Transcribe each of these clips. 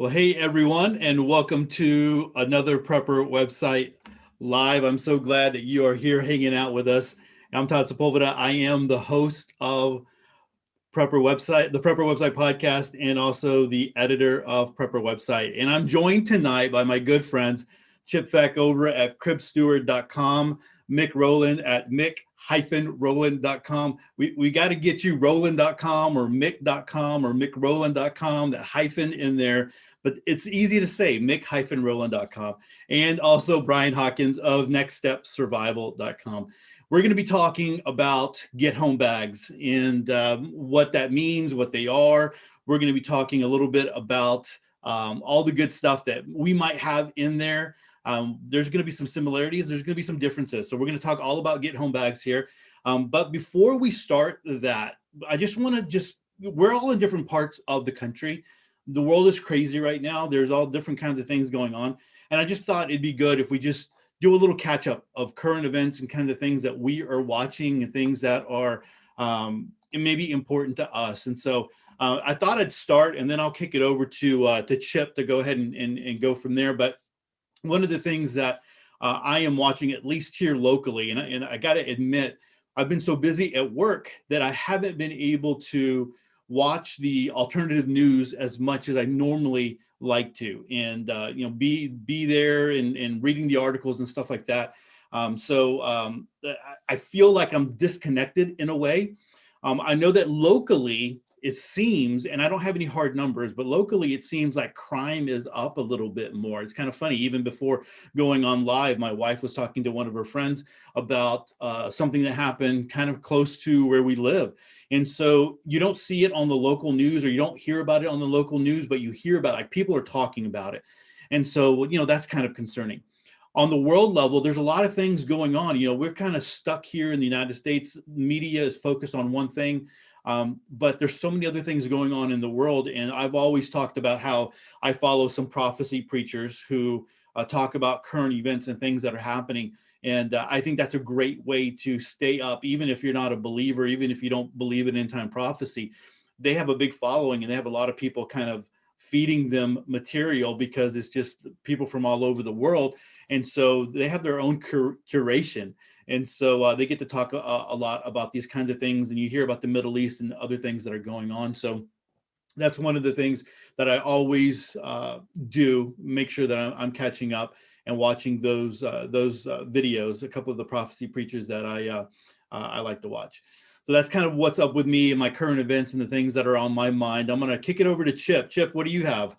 Well, hey everyone, and welcome to another Prepper website live. I'm so glad that you are here hanging out with us. I'm Todd Sepulveda. I am the host of the Prepper Website podcast, and also the editor of Prepper Website. And I'm joined tonight by my good friends, Chip Feck over at cribsteward.com, Mick Rowland at mick-rowland.com. We got to get you Rowland.com or Mick.com or MickRowland.com, that hyphen in there. But it's easy to say, Mick-Rowland.com. And also Brian Hawkins of NextStepSurvival.com. We're going to be talking about get home bags and what that means, what they are. We're going to be talking a little bit about all the good stuff that we might have in there. There's going to be some similarities. There's going to be some differences. So we're going to talk all about get home bags here. But before we start that, I just want to we're all in different parts of the country. The world is crazy right now. There's all different kinds of things going on. And I just thought it'd be good if we just do a little catch up of current events and kind of things that we are watching and things that are maybe important to us. And so I thought I'd start, and then I'll kick it over to Chip to go ahead and go from there. But one of the things that I am watching, at least here locally, and I got to admit, I've been so busy at work that I haven't been able to watch the alternative news as much as I normally like to, and be there and reading the articles and stuff like that. So I feel like I'm disconnected in a way. I know that locally it seems, and I don't have any hard numbers, but locally it seems like crime is up a little bit more. It's kind of funny. Even before going on live, my wife was talking to one of her friends about something that happened kind of close to where we live. And so you don't see it on the local news, or you don't hear about it on the local news, but you hear about it, like people are talking about it. And so, that's kind of concerning. On the world level, there's a lot of things going on. We're kind of stuck here in the United States. Media is focused on one thing. But there's so many other things going on in the world. And I've always talked about how I follow some prophecy preachers who talk about current events and things that are happening. And I think that's a great way to stay up, even if you're not a believer, even if you don't believe in end time prophecy. They have a big following, and they have a lot of people kind of feeding them material because it's just people from all over the world. And so they have their own curation. And so they get to talk a lot about these kinds of things, and you hear about the Middle East and other things that are going on. So that's one of the things that I always do, make sure that I'm catching up and watching those videos, a couple of the prophecy preachers that I like to watch. So that's kind of what's up with me and my current events and the things that are on my mind. I'm going to kick it over to Chip. Chip, what do you have?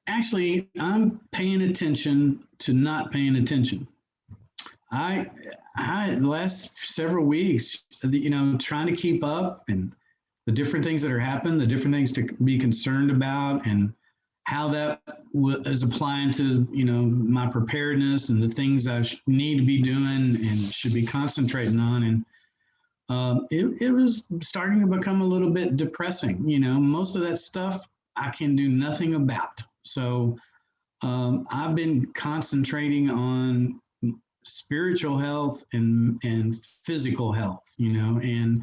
Actually, I'm paying attention to not paying attention. I the last several weeks, trying to keep up, and the different things that are happening, the different things to be concerned about, and how that is applying to, my preparedness and the things I need to be doing and should be concentrating on. And it was starting to become a little bit depressing. Most of that stuff I can do nothing about. So I've been concentrating on spiritual health and physical health, and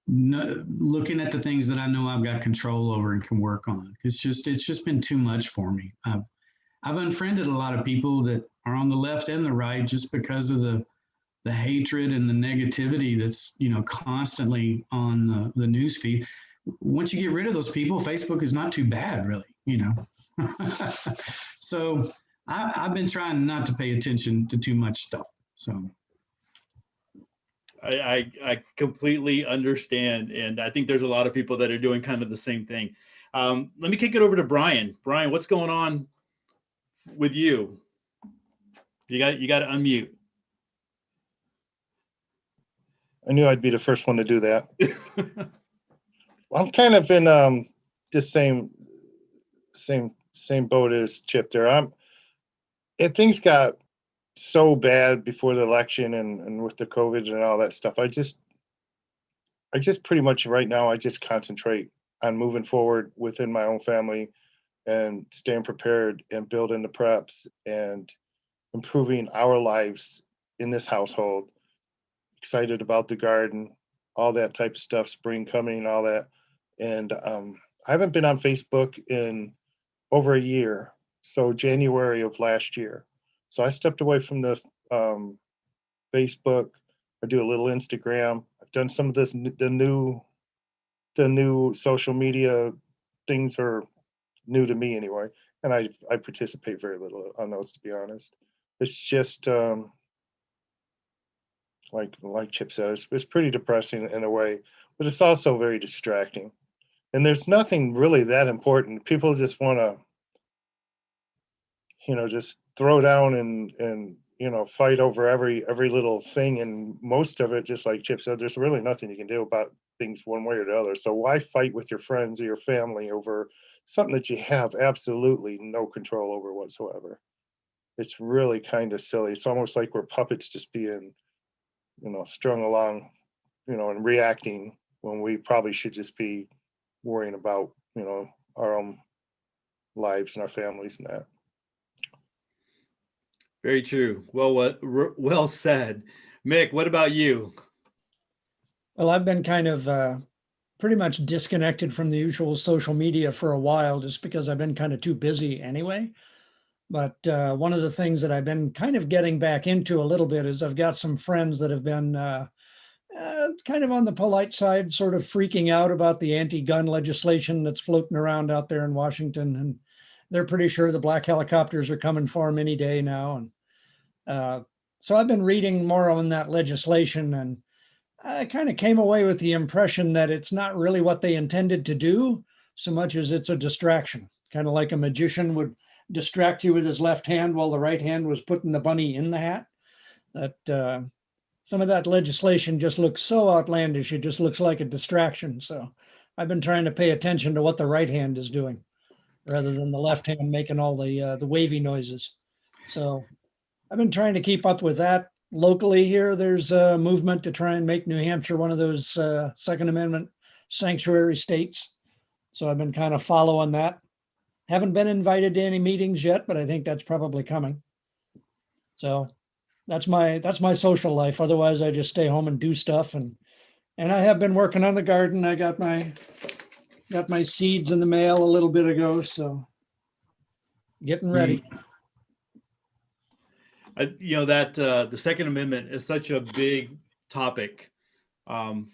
looking at the things that I know I've got control over and can work on. It's just been too much for me. I've unfriended a lot of people that are on the left and the right just because of the hatred and the negativity that's constantly on the news feed. Once you get rid of those people, Facebook is not too bad, really. So I've been trying not to pay attention to too much stuff. So I completely understand. And I think there's a lot of people that are doing kind of the same thing. Let me kick it over to Brian. Brian, what's going on with you? You got to unmute. I knew I'd be the first one to do that. Well, I'm kind of in the same boat as Chip there. Things got so bad before the election and with the COVID and all that stuff. I just pretty much right now, I just concentrate on moving forward within my own family and staying prepared and building the preps and improving our lives in this household. Excited about the garden, all that type of stuff, spring coming, all that. And I haven't been on Facebook in over a year. So January of last year. So I stepped away from the Facebook. I do a little Instagram. I've done some of this, the new social media things are new to me anyway. And I participate very little on those, to be honest. It's just, like Chip says, it's pretty depressing in a way, but it's also very distracting. And there's nothing really that important. People just want to, just throw down and fight over every little thing. And most of it, just like Chip said, there's really nothing you can do about things one way or the other. So why fight with your friends or your family over something that you have absolutely no control over whatsoever? It's really kind of silly. It's almost like we're puppets just being, strung along, and reacting when we probably should just be worrying about, our own lives and our families and that. Very true. Well said. Mick, what about you? Well, I've been kind of pretty much disconnected from the usual social media for a while, just because I've been kind of too busy anyway. But one of the things that I've been kind of getting back into a little bit is I've got some friends that have been kind of on the polite side, sort of freaking out about the anti-gun legislation that's floating around out there in Washington. And they're pretty sure the black helicopters are coming for them any day now. And so I've been reading more on that legislation, and I kind of came away with the impression that it's not really what they intended to do so much as it's a distraction, kind of like a magician would distract you with his left hand while the right hand was putting the bunny in the hat. That some of that legislation just looks so outlandish. It just looks like a distraction. So I've been trying to pay attention to what the right hand is doing rather than the left hand making all the wavy noises. So I've been trying to keep up with that. Locally here, there's a movement to try and make New Hampshire one of those Second Amendment sanctuary states. So I've been kind of following that. Haven't been invited to any meetings yet, but I think that's probably coming. So that's my social life. Otherwise, I just stay home and do stuff. And I have been working on the garden. I got my seeds in the mail a little bit ago, so getting ready. That the Second Amendment is such a big topic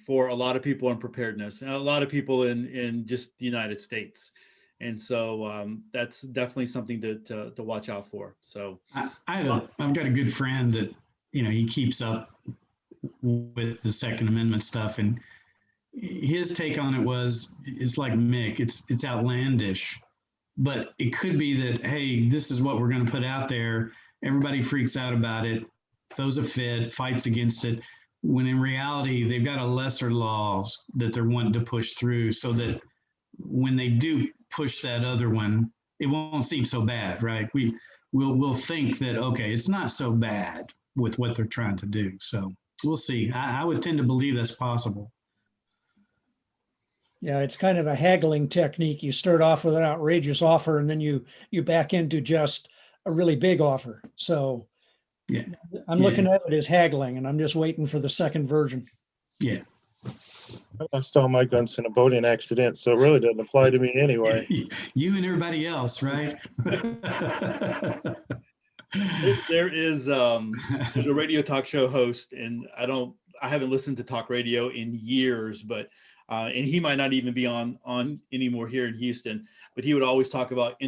for a lot of people in preparedness and a lot of people in just the United States. And so that's definitely something to watch out for. So I've got a good friend that, he keeps up with the Second Amendment stuff, and his take on it it's like Mick, it's outlandish, but it could be that, hey, this is what we're going to put out there. Everybody freaks out about it, throws a fit, fights against it, when in reality, they've got a lesser laws that they're wanting to push through so that when they do push that other one, it won't seem so bad, right? We'll think that, okay, it's not so bad with what they're trying to do. So we'll see. I would tend to believe that's possible. Yeah, it's kind of a haggling technique. You start off with an outrageous offer, and then you back into just a really big offer. So yeah, I'm looking at it as haggling, and I'm just waiting for the second version. Yeah. I lost all my guns in a boating accident, so it really doesn't apply to me anyway. You and everybody else, right? there's a radio talk show host, and I haven't listened to talk radio in years, but and he might not even be on anymore here in Houston, but he would always talk about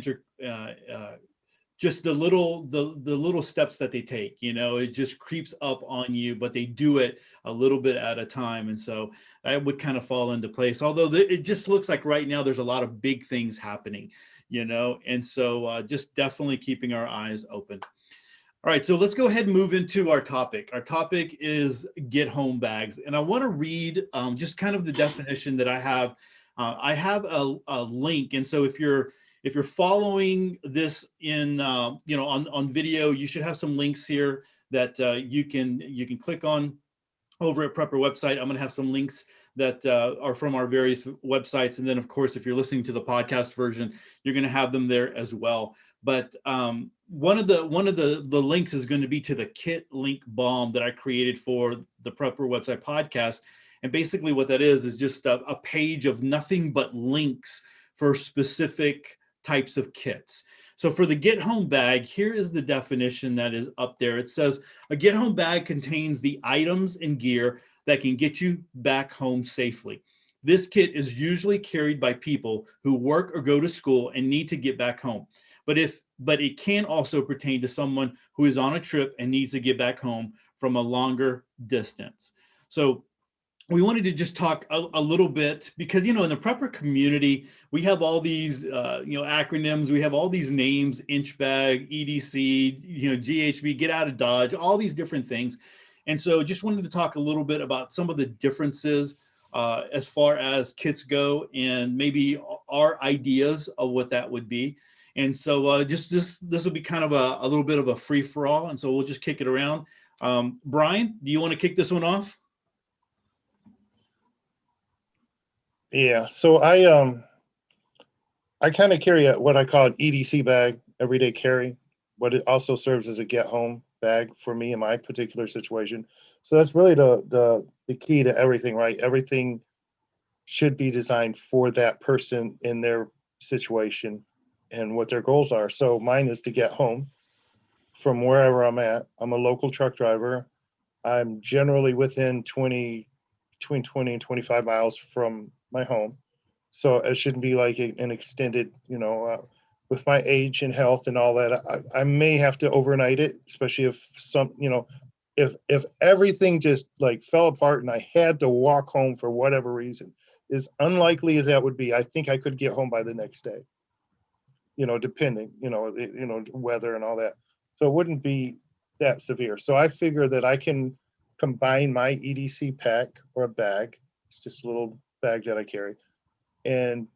just the little steps that they take. It just creeps up on you, but they do it a little bit at a time. And so that would kind of fall into place. Although it just looks like right now there's a lot of big things happening, and so just definitely keeping our eyes open. All right, so let's go ahead and move into our topic. Our topic is get home bags. And I want to read just kind of the definition that I have. I have a link. And so if you're following this in, on video, you should have some links here that you can click on over at Prepper website. I'm going to have some links that are from our various websites. And then, of course, if you're listening to the podcast version, you're going to have them there as well. But one of the links is going to be to the kit link bomb that I created for the Prepper website podcast. And basically what that is just a page of nothing but links for specific types of kits. So for the Get Home bag, here is the definition that is up there. It says a Get Home bag contains the items and gear that can get you back home safely. This kit is usually carried by people who work or go to school and need to get back home. But it can also pertain to someone who is on a trip and needs to get back home from a longer distance. So we wanted to just talk a little bit because, in the prepper community, we have all these, acronyms. We have all these names: inch bag, EDC, GHB, get out of Dodge, all these different things. And so just wanted to talk a little bit about some of the differences as far as kits go, and maybe our ideas of what that would be. And so this will be kind of a little bit of a free for all. And so we'll just kick it around. Brian, do you want to kick this one off? Yeah, so I kind of carry what I call an EDC bag, everyday carry, but it also serves as a get home bag for me in my particular situation. So that's really the key to everything, right? Everything should be designed for that person in their situation and what their goals are. So mine is to get home from wherever I'm at. I'm a local truck driver. I'm generally between 20 and 25 miles from my home. So it shouldn't be like an extended, with my age and health and all that, I may have to overnight it, especially if if everything just like fell apart and I had to walk home for whatever reason, as unlikely as that would be, I think I could get home by the next day, depending, weather and all that. So it wouldn't be that severe. So I figure that I can combine my EDC pack or a bag. It's just a little bag that I carry, and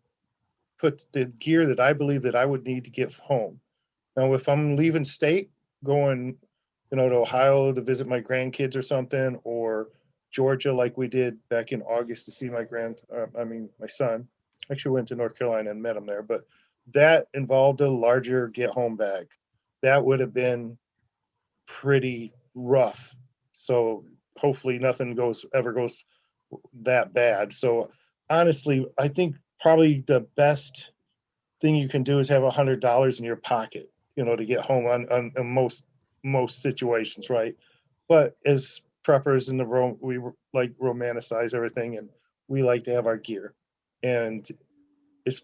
put the gear that I believe that I would need to get home. Now, if I'm leaving state, going, to Ohio to visit my grandkids or something, or Georgia, like we did back in August to see my son. Actually went to North Carolina and met him there, but that involved a larger get home bag. That would have been pretty rough. So hopefully nothing ever goes that bad. So honestly, I think probably the best thing you can do is have $100 in your pocket, to get home on most situations, right? But as preppers in the room, we like romanticize everything, and we like to have our gear, and it's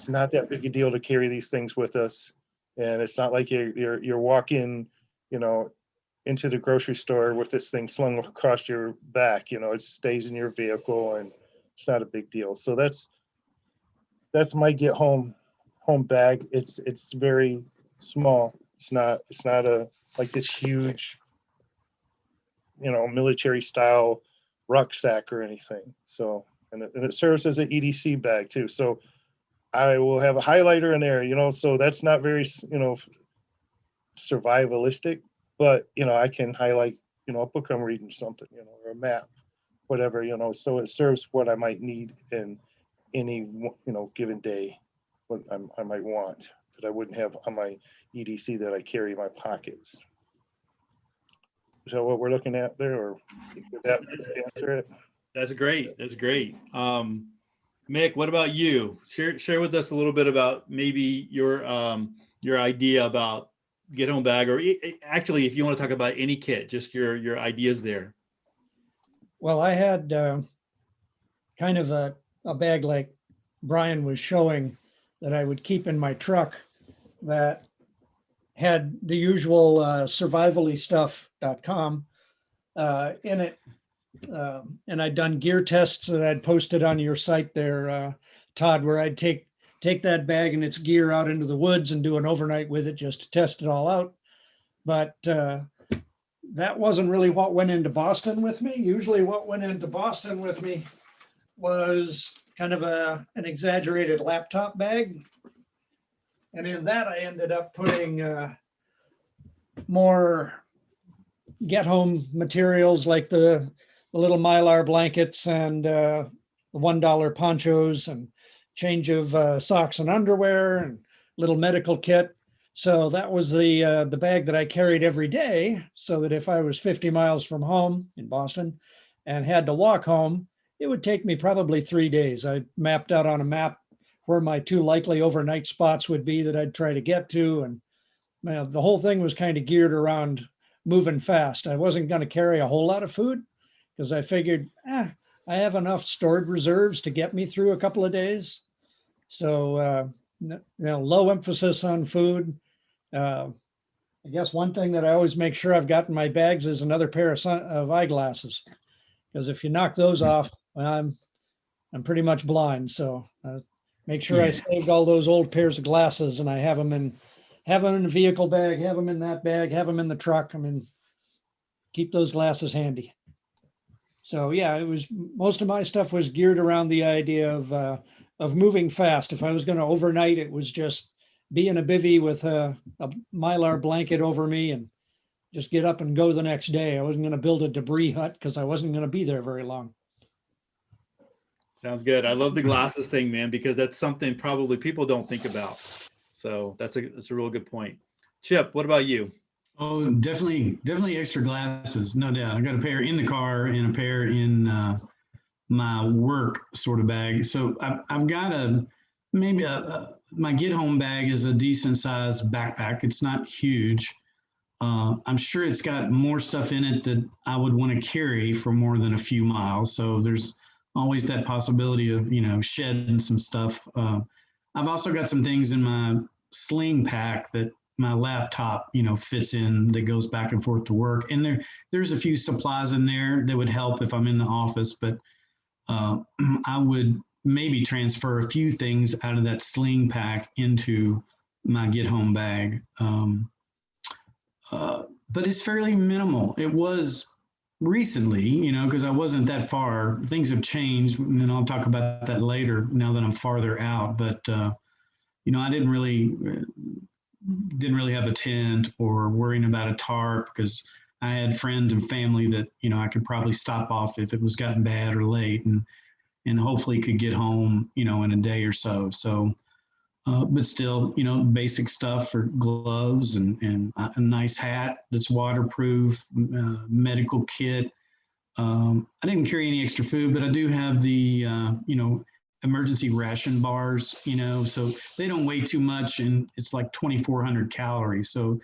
not that big a deal to carry these things with us, and it's not like you're walking, into the grocery store with this thing slung across your back. It stays in your vehicle, and it's not a big deal. So that's my get home bag. It's very small. It's not like this huge, military style rucksack or anything. So, and it serves as an EDC bag too. So I will have a highlighter in there, so that's not very, survivalistic, but, I can highlight, a book I'm reading, something, or a map, whatever, so it serves what I might need in any, given day, what I might want that I wouldn't have on my EDC that I carry in my pockets. Is that what we're looking at there, or did that answer it? That's great. That's great. Mick, what about you? Share with us a little bit about maybe your idea about get home bag, or actually, if you want to talk about any kit, just your ideas there. Well, I had kind of a bag like Brian was showing that I would keep in my truck that had the usual survivallystuff.com in it. And I'd done gear tests that I'd posted on your site there, Todd, where I'd take that bag and its gear out into the woods and do an overnight with it just to test it all out. But that wasn't really what went into Boston with me. Usually what went into Boston with me was kind of an exaggerated laptop bag. And in that, I ended up putting more get home materials like the little Mylar blankets and the $1 ponchos and change of socks and underwear and little medical kit. So that was the bag that I carried every day, so that if I was 50 miles from home in Boston and had to walk home, it would take me probably 3 days. I mapped out on a map where my two likely overnight spots would be that I'd try to get to. And the whole thing was kind of geared around moving fast. I wasn't going to carry a whole lot of food because I figured, I have enough stored reserves to get me through a couple of days. So, low emphasis on food. I guess one thing that I always make sure I've got in my bags is another pair of eyeglasses, because if you knock those off, I'm pretty much blind. So make sure I saved all those old pairs of glasses, and I have them in the vehicle bag, have them in that bag, have them in the truck. I mean, keep those glasses handy. So yeah, it was, most of my stuff was geared around the idea of moving fast. If I was going to overnight, it was just be in a bivvy with a Mylar blanket over me and just get up and go the next day. I wasn't going to build a debris hut because I wasn't going to be there very long. Sounds good. I love the glasses thing, man, because that's something probably people don't think about. So that's a real good point. Chip, what about you? Oh, definitely extra glasses, no doubt. I got a pair in the car and a pair in my work sort of bag. So I've got my get home bag is a decent sized backpack. It's not huge. I'm sure it's got more stuff in it that I would want to carry for more than a few miles. So there's always that possibility of, shedding some stuff. I've also got some things in my sling pack that my laptop, fits in, that goes back and forth to work. And there's a few supplies in there that would help if I'm in the office, but I would maybe transfer a few things out of that sling pack into my get home bag. But it's fairly minimal. It was recently, because I wasn't that far. Things have changed, and I'll talk about that later now that I'm farther out. But I didn't really have a tent or worrying about a tarp, because I had friends and family that I could probably stop off if it was gotten bad or late, and hopefully could get home in a day or so. So. But still, basic stuff for gloves and a nice hat that's waterproof, medical kit. I didn't carry any extra food, but I do have the, emergency ration bars, so they don't weigh too much, and it's like 2,400 calories. So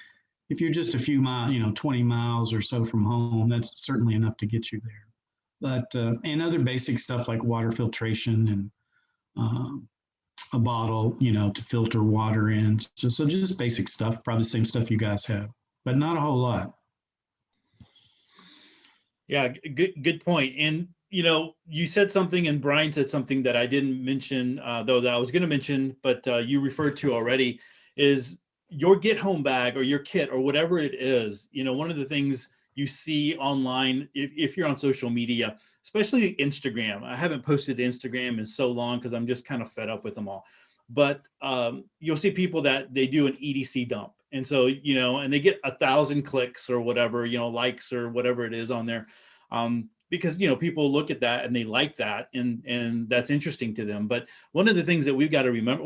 if you're just a few miles, 20 miles or so from home, that's certainly enough to get you there. But, and other basic stuff like water filtration and, a bottle, to filter water in. So just basic stuff, probably the same stuff you guys have, but not a whole lot. Yeah, good point. And you said something, and Brian said something that I didn't mention, though that I was going to mention, but you referred to already, is your get home bag or your kit or whatever it is. One of the things you see online, if you're on social media, especially Instagram. I haven't posted to Instagram in so long because I'm just kind of fed up with them all. But you'll see people that they do an EDC dump. And so, and they get 1,000 clicks or whatever, likes or whatever it is on there. Because, people look at that and they like that, and that's interesting to them. But one of the things that we've got to remember,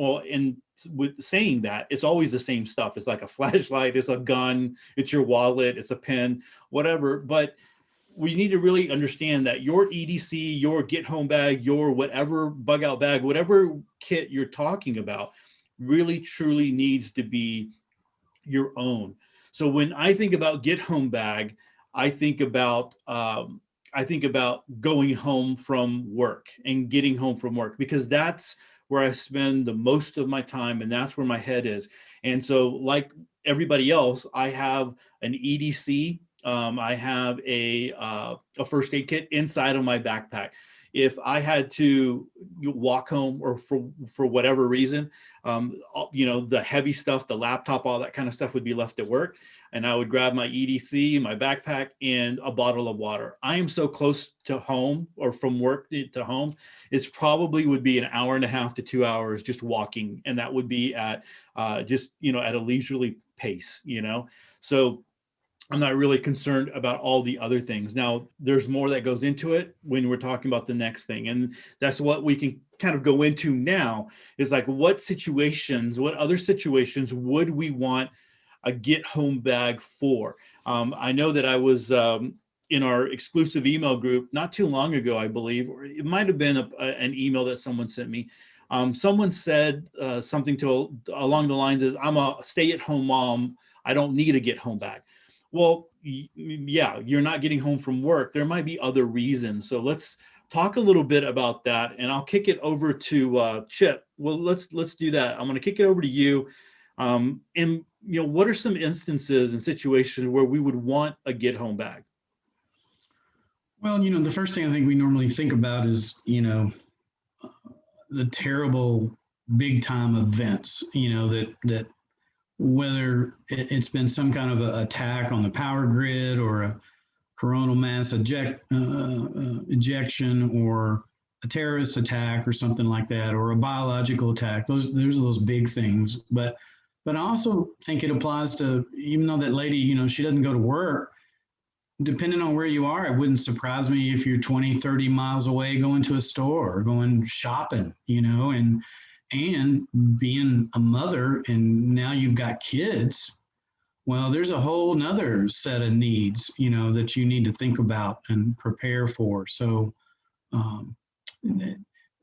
with saying that, it's always the same stuff. It's like a flashlight, it's a gun, it's your wallet, it's a pen, whatever. But we need to really understand that your EDC, your get home bag, your whatever bug out bag, whatever kit you're talking about, really truly needs to be your own. So when I think about get home bag, I think about going home from work and getting home from work, because that's where I spend the most of my time, and that's where my head is. And so, like everybody else, I have an EDC. I have a first aid kit inside of my backpack. If I had to walk home, or for whatever reason, the heavy stuff, the laptop, all that kind of stuff would be left at work. And I would grab my EDC, my backpack, and a bottle of water. I am so close to home, or from work to home, it's probably would be an hour and a half to 2 hours just walking. And that would be at at a leisurely pace, So I'm not really concerned about all the other things. Now, there's more that goes into it when we're talking about the next thing. And that's what we can kind of go into now, is like, what other situations would we want a get home bag for? I know that I was in our exclusive email group not too long ago, I believe, or it might have been an email that someone sent me. Someone said something along the lines is, I'm a stay-at-home mom. I don't need to get home back. Well, yeah, you're not getting home from work. There might be other reasons. So let's talk a little bit about that, and I'll kick it over to Chip. Well, let's do that. I'm going to kick it over to you. And what are some instances and situations where we would want a get home bag? Well, the first thing I think we normally think about is, the terrible big time events, that whether it's been some kind of an attack on the power grid or a coronal mass ejection or a terrorist attack or something like that, or a biological attack. Those are those big things. But I also think it applies to, even though that lady, she doesn't go to work, depending on where you are, it wouldn't surprise me if you're 20, 30 miles away going to a store or going shopping, and being a mother and now you've got kids. Well, there's a whole nother set of needs, that you need to think about and prepare for. So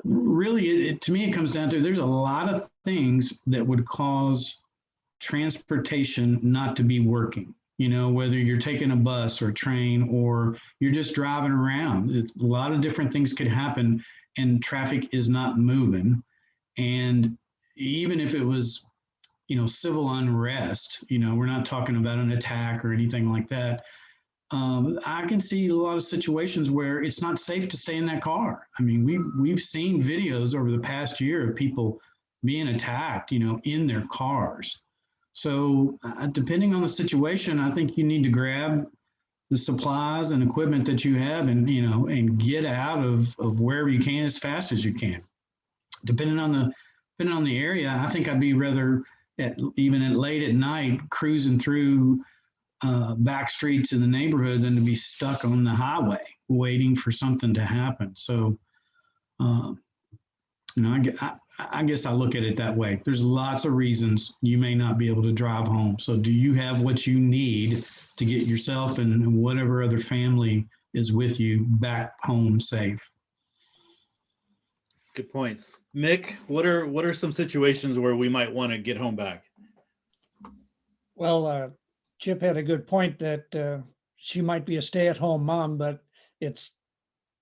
really, to me, it comes down to, there's a lot of things that would cause transportation not to be working. Whether you're taking a bus or a train or you're just driving around, a lot of different things could happen and traffic is not moving. And even if it was, civil unrest, we're not talking about an attack or anything like that. I can see a lot of situations where it's not safe to stay in that car. I mean, we've seen videos over the past year of people being attacked, in their cars. So depending on the situation, I think you need to grab the supplies and equipment that you have and, and get out of wherever you can as fast as you can. Depending on the area, I think I'd be rather even at late at night cruising through back streets in the neighborhood than to be stuck on the highway waiting for something to happen. So, I guess I look at it that way. There's lots of reasons you may not be able to drive home. So do you have what you need to get yourself and whatever other family is with you back home safe? Good points. Mick, what are some situations where we might want to get home back? Well, Chip had a good point that she might be a stay-at-home mom, but it's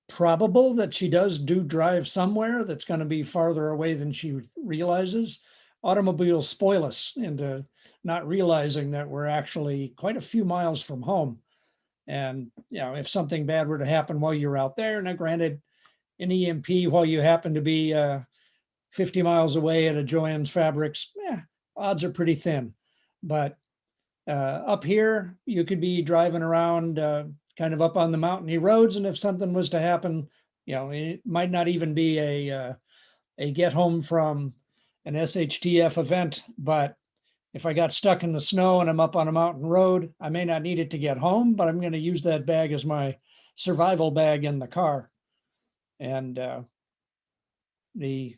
probable that she do drive somewhere that's going to be farther away than she realizes. Automobiles spoil us into not realizing that we're actually quite a few miles from home. And, if something bad were to happen while you're out there, now granted, an EMP while you happen to be 50 miles away at a Joann's Fabrics, odds are pretty thin. But up here, you could be driving around kind of up on the mountainy roads, and if something was to happen, it might not even be a get home from an SHTF event, but if I got stuck in the snow and I'm up on a mountain road, I may not need it to get home, but I'm going to use that bag as my survival bag in the car. And the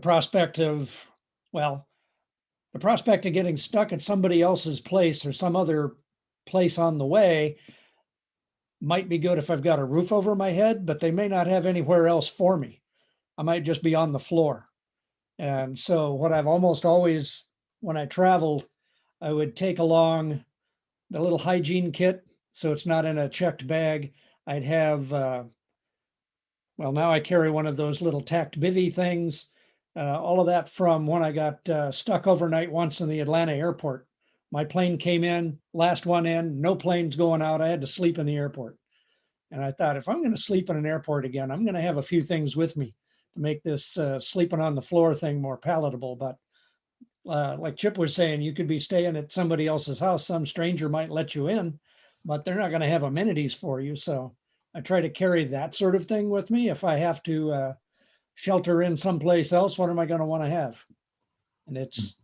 prospect of, the prospect of getting stuck at somebody else's place or some other place on the way might be good if I've got a roof over my head, but they may not have anywhere else for me. I might just be on the floor. And so what I've almost always, when I traveled, I would take along the little hygiene kit. So it's not in a checked bag. I'd have, now I carry one of those little tacked bivvy things. All of that from when I got stuck overnight once in the Atlanta airport. My plane came in, last one in, no planes going out. I had to sleep in the airport. And I thought, if I'm going to sleep in an airport again, I'm going to have a few things with me to make this sleeping on the floor thing more palatable. But like Chip was saying, you could be staying at somebody else's house. Some stranger might let you in, but they're not going to have amenities for you. So I try to carry that sort of thing with me. If I have to shelter in someplace else, what am I going to want to have? And it's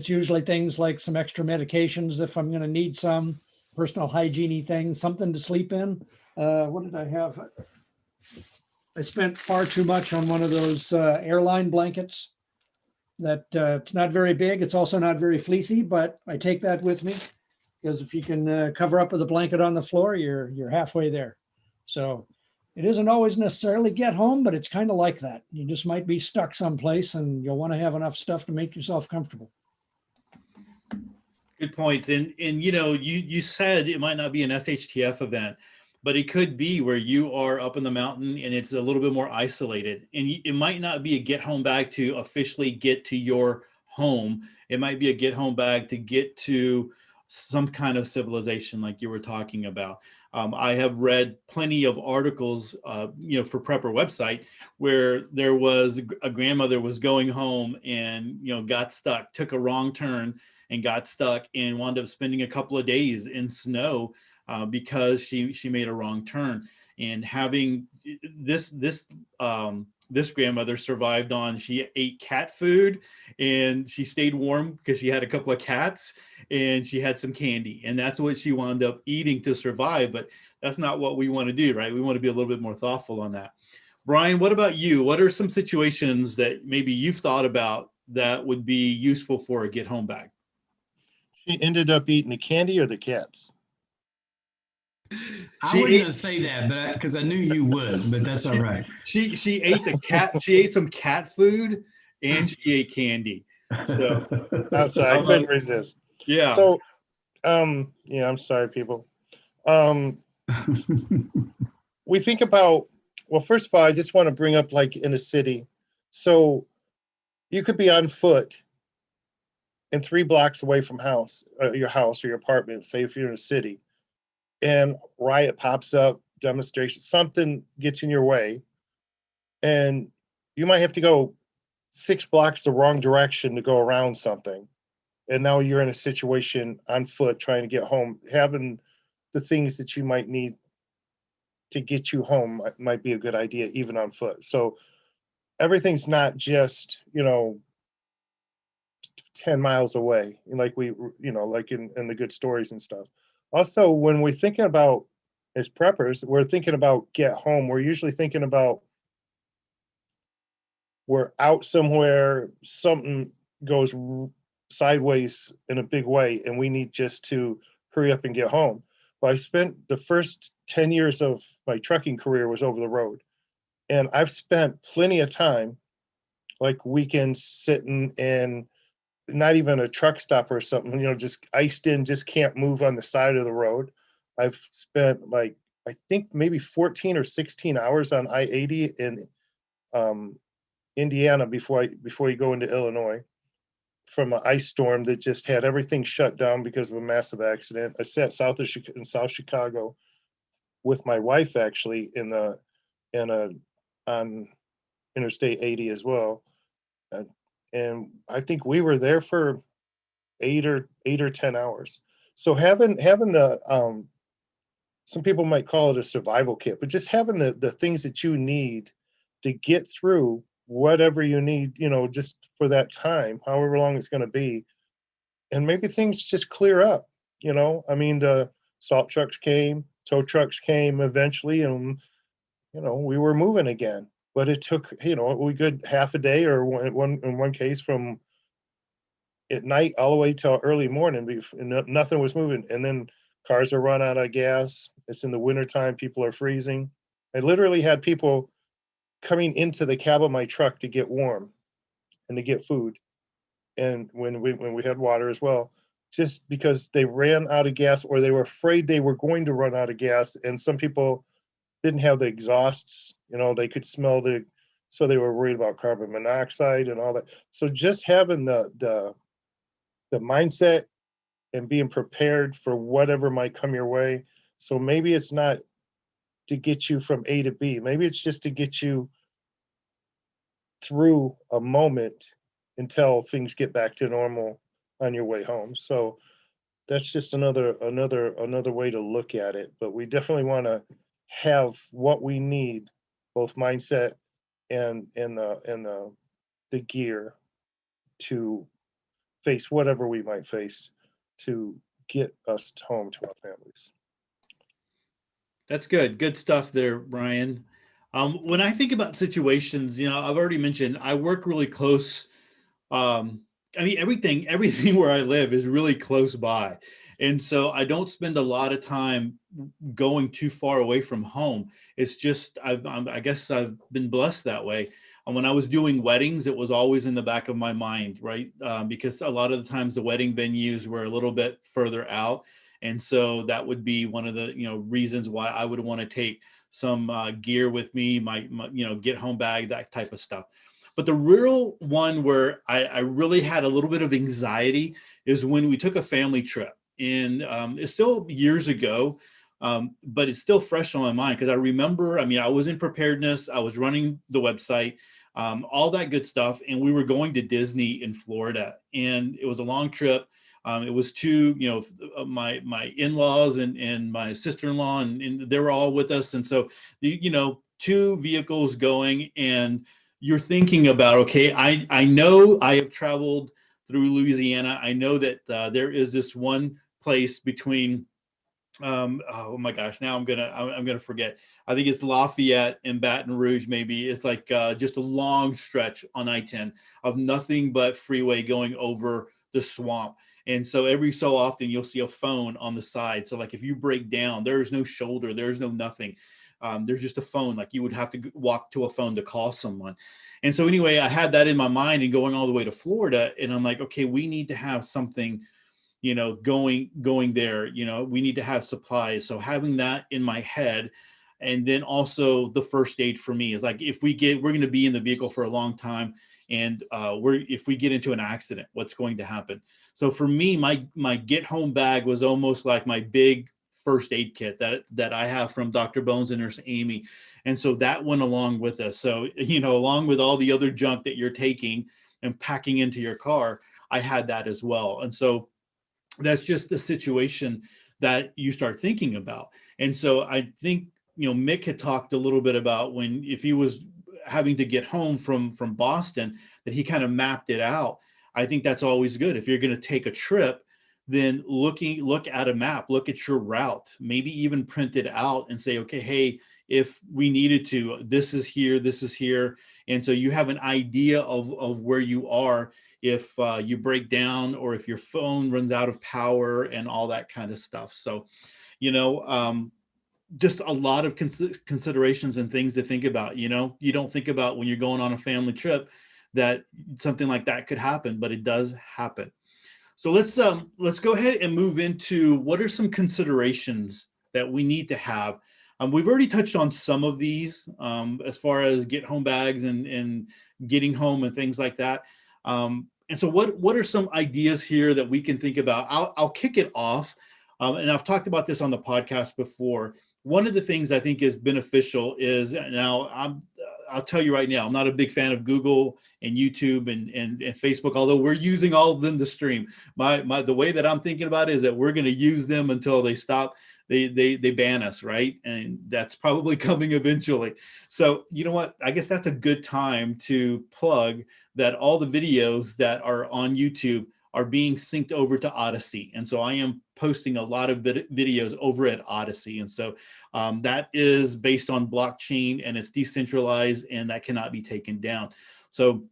usually things like some extra medications if I'm going to need some, personal hygiene things, something to sleep in. What did I have? I spent far too much on one of those airline blankets that it's not very big. It's also not very fleecy, but I take that with me. because if you can cover up with a blanket on the floor, you're halfway there. So it isn't always necessarily get home, but it's kind of like that. You just might be stuck someplace and you'll want to have enough stuff to make yourself comfortable. Good points. And you said it might not be an SHTF event, but it could be where you are up in the mountain and it's a little bit more isolated. And it might not be a get home bag to officially get to your home. It might be a get home bag to get to some kind of civilization like you were talking about. I have read plenty of articles, for Prepper website, where there was a grandmother was going home and, got stuck, took a wrong turn and got stuck and wound up spending a couple of days in snow because she made a wrong turn. And having this grandmother survived on, she ate cat food and she stayed warm because she had a couple of cats and she had some candy, and that's what she wound up eating to survive. But that's not what we want to do, right? We want to be a little bit more thoughtful on that. Brian, what about you? What are some situations that maybe you've thought about that would be useful for a get home bag? She ended up eating the candy or the cats? I wasn't going to say that, but because I knew you would, but that's all right. She ate the cat. She ate some cat food and she ate candy. So I'm sorry, I couldn't resist. yeah. So, yeah, I'm sorry, people. We think about, well, first of all, I just want to bring up like in a city. So you could be on foot and 3 blocks away from your house or your apartment, say if you're in a city, and riot pops up, demonstration, something gets in your way, and you might have to go 6 blocks the wrong direction to go around something. And now you're in a situation on foot trying to get home. Having the things that you might need to get you home might be a good idea, even on foot. So everything's not just, 10 miles away, like like in the good stories and stuff. Also, when we're thinking about, as preppers, we're thinking about get home, we're usually thinking about we're out somewhere, something goes sideways in a big way, and we need just to hurry up and get home. But I spent the first 10 years of my trucking career was over the road. And I've spent plenty of time, like weekends, sitting in not even a truck stop or something, just iced in, just can't move on the side of the road. I've spent I think maybe 14 or 16 hours on I-80 in Indiana before you go into Illinois, from an ice storm that just had everything shut down because of a massive accident. I sat in South Chicago with my wife, actually, on Interstate 80 as well. And I think we were there for 8 or 10 hours. So having the some people might call it a survival kit, but just having the things that you need to get through whatever you need, just for that time, however long it's going to be. And maybe things just clear up, I mean, the salt trucks came, tow trucks came eventually, and, we were moving again. But it took, we good half a day, or in one case from at night all the way till early morning, and nothing was moving. And then cars are run out of gas. It's in the wintertime, people are freezing. I literally had people coming into the cab of my truck to get warm and to get food. And when we had water as well, just because they ran out of gas or they were afraid they were going to run out of gas. And some people didn't have the exhausts, they could smell so they were worried about carbon monoxide and all that. So just having the mindset and being prepared for whatever might come your way. So maybe it's not to get you from A to B. Maybe it's just to get you through a moment until things get back to normal on your way home. So that's just another way to look at it. But we definitely want to have what we need, both mindset and the gear to face whatever we might face to get us home to our families. That's good. Good stuff there, Brian. When I think about situations, I've already mentioned I work really close. I mean, everything where I live is really close by. And so I don't spend a lot of time going too far away from home. It's just, I guess I've been blessed that way. And when I was doing weddings, it was always in the back of my mind, right? Because a lot of the times the wedding venues were a little bit further out. And so that would be one of the, reasons why I would want to take some gear with me, my get home bag, that type of stuff. But the real one where I really had a little bit of anxiety is when we took a family trip. And it's still years ago, but it's still fresh on my mind because I remember, I was in preparedness, I was running the website, all that good stuff. And we were going to Disney in Florida, and it was a long trip. It was two, my in-laws and my sister-in-law, and they were all with us. And so, two vehicles going, and you're thinking about, okay, I know I have traveled through Louisiana. I know that there is this one place between, oh my gosh, now I'm gonna forget. I think it's Lafayette and Baton Rouge. Maybe it's like just a long stretch on I-10 of nothing but freeway going over the swamp. And so every so often you'll see a phone on the side. So like if you break down, there's no shoulder, there's no nothing. There's just a phone. Like you would have to walk to a phone to call someone. And so anyway, I had that in my mind and going all the way to Florida. And I'm like, okay, we need to have something, going there, we need to have supplies. So having that in my head, and then also the first aid for me is like, if we're going to be in the vehicle for a long time, and if we get into an accident, what's going to happen? So for me, my get home bag was almost like my big first aid kit that I have from Dr. Bones and Nurse Amy. And so that went along with us. So, along with all the other junk that you're taking and packing into your car, I had that as well. And so that's just the situation that you start thinking about. And so I think, Mick had talked a little bit about if he was having to get home from Boston, that he kind of mapped it out. I think that's always good. If you're going to take a trip, then look at a map, look at your route, maybe even print it out and say, okay, hey, if we needed to, this is here. And so you have an idea of where you are if you break down or if your phone runs out of power and all that kind of stuff. So, just a lot of considerations and things to think about. You don't think about when you're going on a family trip that something like that could happen, but it does happen. So let's go ahead and move into what are some considerations that we need to have. We've already touched on some of these as far as get home bags and getting home and things like that. And so what are some ideas here that we can think about? I'll kick it off. And I've talked about this on the podcast before. One of the things I think is beneficial is, now I'll tell you right now, I'm not a big fan of Google and YouTube and Facebook, although we're using all of them to stream. The way that I'm thinking about it is that we're going to use them until they stop. They ban us, right? And that's probably coming eventually. So you know what? I guess that's a good time to plug that all the videos that are on YouTube are being synced over to Odyssey. And so I am posting a lot of videos over at Odyssey. And so that is based on blockchain, and it's decentralized, and that cannot be taken down. So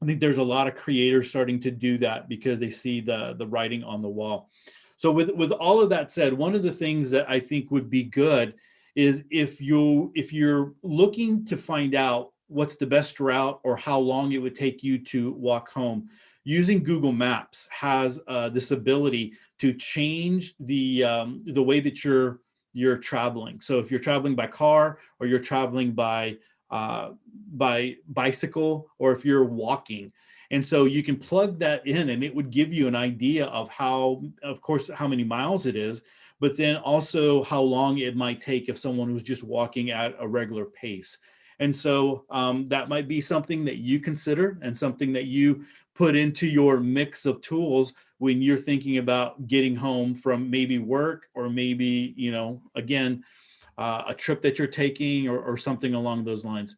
I think there's a lot of creators starting to do that because they see the writing on the wall. So with all of that said, one of the things that I think would be good is if you're looking to find out what's the best route or how long it would take you to walk home, using Google Maps has this ability to change the way that you're traveling. So if you're traveling by car, or you're traveling by bicycle, or if you're walking, and so you can plug that in, and it would give you an idea of how many miles it is, but then also how long it might take if someone was just walking at a regular pace. And so that might be something that you consider and something that you put into your mix of tools when you're thinking about getting home from maybe work, or maybe, again, a trip that you're taking, or something along those lines.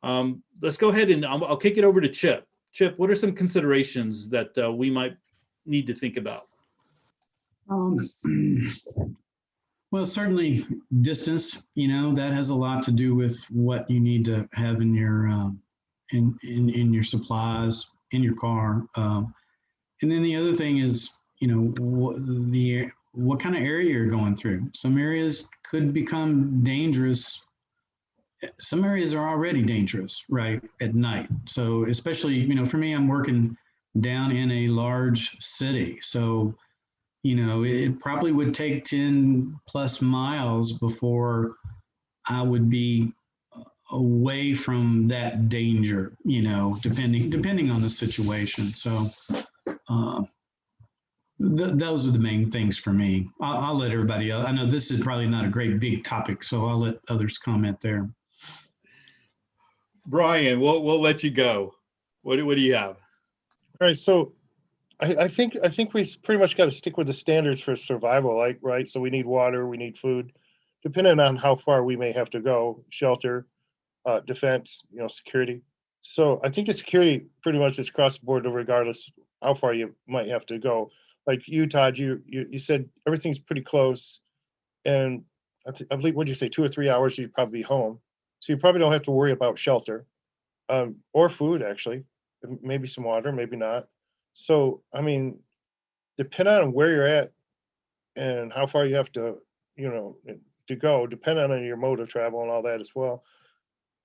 Let's go ahead and I'll kick it over to Chip. Chip, what are some considerations that we might need to think about? Well, certainly distance, that has a lot to do with what you need to have in your in your supplies, in your car. And then the other thing is, the what kind of area you're going through. Some areas could become dangerous. Some areas are already dangerous, right, at night. So especially, for me, I'm working down in a large city. So, it probably would take 10 plus miles before I would be away from that danger, depending on the situation. So uh, those are the main things for me. I'll let everybody else. I know this is probably not a great big topic, so I'll let others comment there. Brian, we'll let you go. What do you have? All right, so I think we pretty much got to stick with the standards for survival, like, right? So we need water, we need food, depending on how far we may have to go, shelter, defense, security. So I think the security pretty much is across the board, regardless how far you might have to go. Like you, Todd, you said everything's pretty close, and I believe, what did you say, 2 or 3 hours you'd probably be home, so you probably don't have to worry about shelter, or food, actually, maybe some water, maybe not. So I mean, depending on where you're at and how far you have to, to go, depending on your mode of travel and all that as well,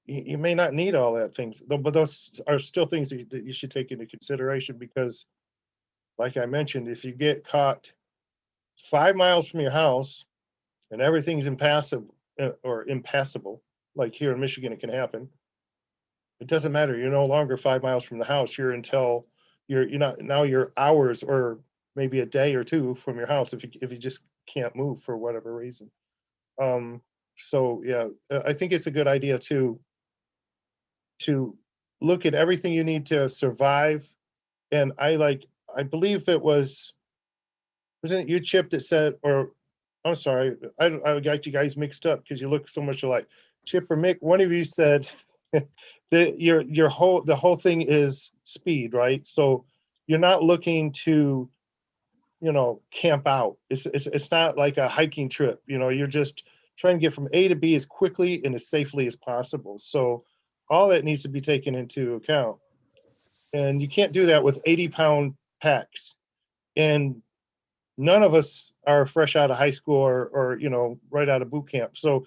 you may not need all that things, but those are still things that you should take into consideration, because like I mentioned, if you get caught 5 miles from your house and everything's impassable, like here in Michigan, it can happen. It doesn't matter. You're no longer 5 miles from the house. You're not, now you're hours or maybe a day or two from your house if you just can't move for whatever reason. So yeah, I think it's a good idea to look at everything you need to survive. And I believe wasn't it you, Chip, that said, or I'm sorry, I got you guys mixed up because you look so much alike. Chip or Mick, one of you said that the whole thing is speed, right? So you're not looking to, camp out. It's not like a hiking trip. You're just trying to get from A to B as quickly and as safely as possible. So all that needs to be taken into account. And you can't do that with 80-pound packs. And none of us are fresh out of high school or right out of boot camp. So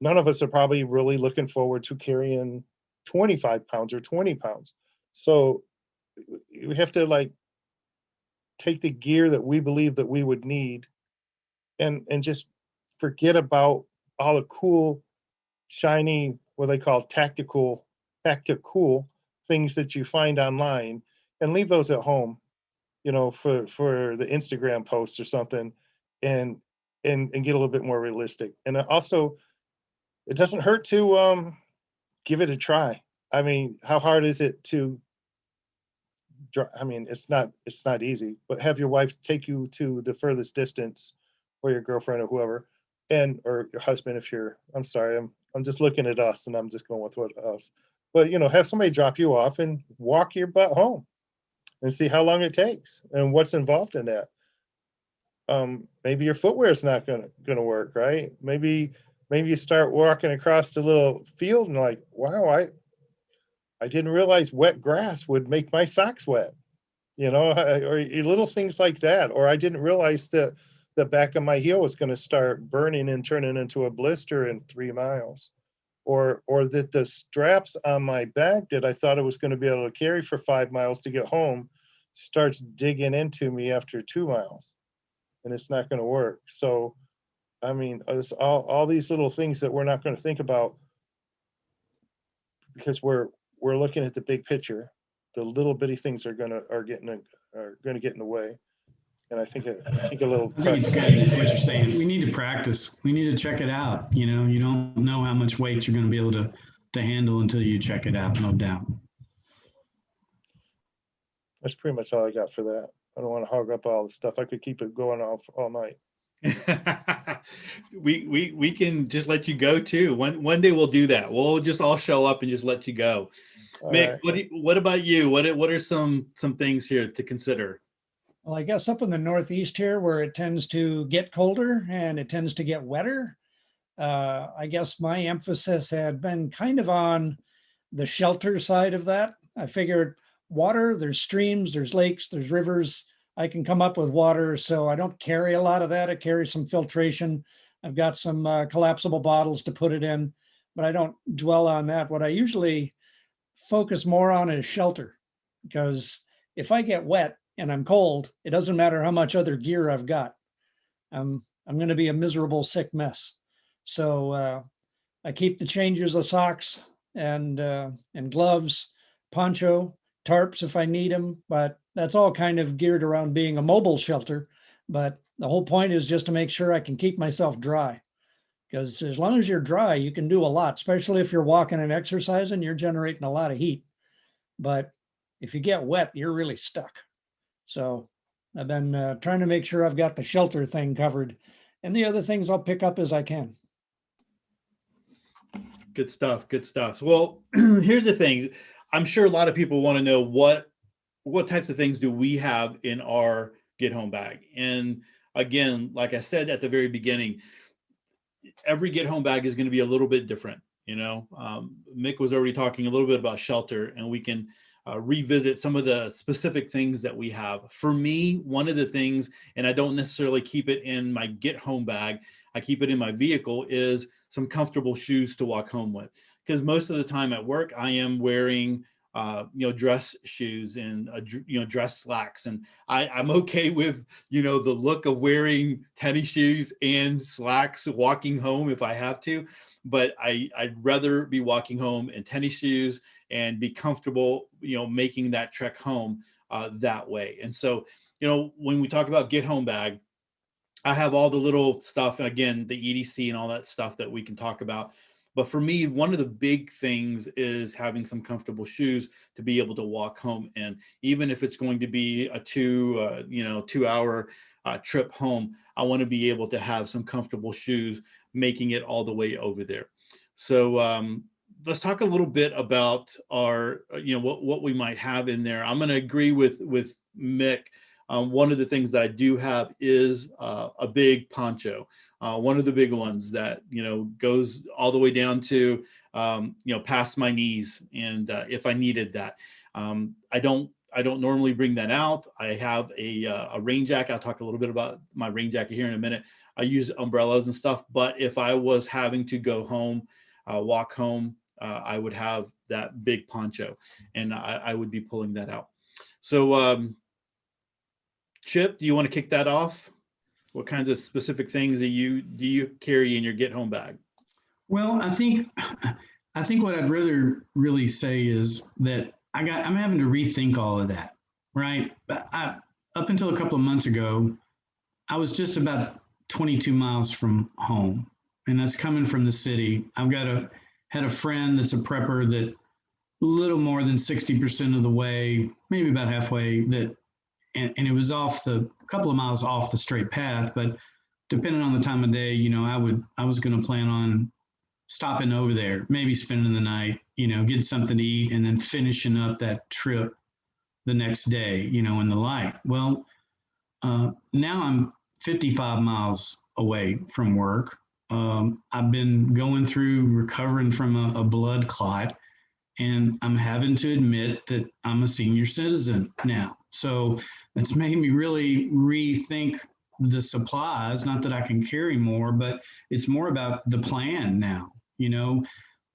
none of us are probably really looking forward to carrying 25 pounds or 20 pounds. So we have to take the gear that we believe that we would need and just forget about all the cool, shiny, what they call tactical things that you find online, and leave those at home, for the Instagram posts or something, and get a little bit more realistic. And also, it doesn't hurt to give it a try. I mean, how hard is it to? I mean, it's not easy, but have your wife take you to the furthest distance, or your girlfriend or whoever, or your husband if you're. I'm sorry, I'm just looking at us, and I'm just going with what us. But have somebody drop you off and walk your butt home, and see how long it takes and what's involved in that. Maybe your footwear is not gonna work, right? Maybe you start walking across the little field and wow, I didn't realize wet grass would make my socks wet, or little things like that. Or I didn't realize that the back of my heel was going to start burning and turning into a blister in 3 miles. Or that the straps on my bag that I thought I was going to be able to carry for 5 miles to get home starts digging into me after 2 miles, and it's not going to work. So, I mean, it's all these little things that we're not going to think about because we're looking at the big picture. The little bitty things are gonna get in the way. And I think a little. I think it's good. Is what you're saying. We need to practice. We need to check it out. You don't know how much weight you're going to be able to handle until you check it out. No doubt. That's pretty much all I got for that. I don't want to hog up all the stuff. I could keep it going all night. we can just let you go too. One day we'll do that. We'll just all show up and just let you go. All Mick, right. What about you? What are some things here to consider? Well, I guess up in the Northeast here, where it tends to get colder and it tends to get wetter, I guess my emphasis had been kind of on the shelter side of that. I figured water, there's streams, there's lakes, there's rivers, I can come up with water. So I don't carry a lot of that. I carry some filtration. I've got some collapsible bottles to put it in, but I don't dwell on that. What I usually focus more on is shelter, because if I get wet and I'm cold, it doesn't matter how much other gear I've got. I'm going to be a miserable, sick mess. So I keep the changes of socks and gloves, poncho, tarps if I need them. But that's all kind of geared around being a mobile shelter. But the whole point is just to make sure I can keep myself dry. Because as long as you're dry, you can do a lot, especially if you're walking and exercising, you're generating a lot of heat. But if you get wet, you're really stuck. So I've been trying to make sure I've got the shelter thing covered. And the other things I'll pick up as I can. Good stuff. Good stuff. Well, here's the thing. I'm sure a lot of people want to know what types of things do we have in our get home bag. And again, like I said at the very beginning, every get home bag is going to be a little bit different. Mick was already talking a little bit about shelter, and we can revisit some of the specific things that we have. For me, one of the things, and I don't necessarily keep it in my get home bag, I keep it in my vehicle, is some comfortable shoes to walk home with. Because most of the time at work, I am wearing dress shoes and dress slacks, and I'm okay with the look of wearing tennis shoes and slacks walking home if I have to, but I'd rather be walking home in tennis shoes and be comfortable making that trek home that way. And so when we talk about get home bag, I have all the little stuff, again, the EDC and all that stuff that we can talk about. But for me, one of the big things is having some comfortable shoes to be able to walk home in. Even if it's going to be a 2 hour trip home, I want to be able to have some comfortable shoes making it all the way over there. So let's talk a little bit about our, what we might have in there. I'm going to agree with Mick. One of the things that I do have is a big poncho. One of the big ones that goes all the way down to past my knees, and if I needed that, I don't normally bring that out. I have a rain jacket. I'll talk a little bit about my rain jacket here in a minute. I use umbrellas and stuff, but if I was having to go home, walk home, I would have that big poncho, and I would be pulling that out. So Chip, do you want to kick that off? What kinds of specific things do you carry in your get home bag? Well, I think what I'd rather really say is that I'm having to rethink all of that, right? Up until a couple of months ago, I was just about 22 miles from home, and that's coming from the city. Had a friend that's a prepper that a little more than 60% of the way, maybe about halfway, and it was a couple of miles off the straight path, but depending on the time of day, I was going to plan on stopping over there, maybe spending the night, getting something to eat, and then finishing up that trip the next day, in the light. Well, now I'm 55 miles away from work. I've been going through recovering from a blood clot, and I'm having to admit that I'm a senior citizen now. So it's made me really rethink the supplies. Not that I can carry more, but it's more about the plan now.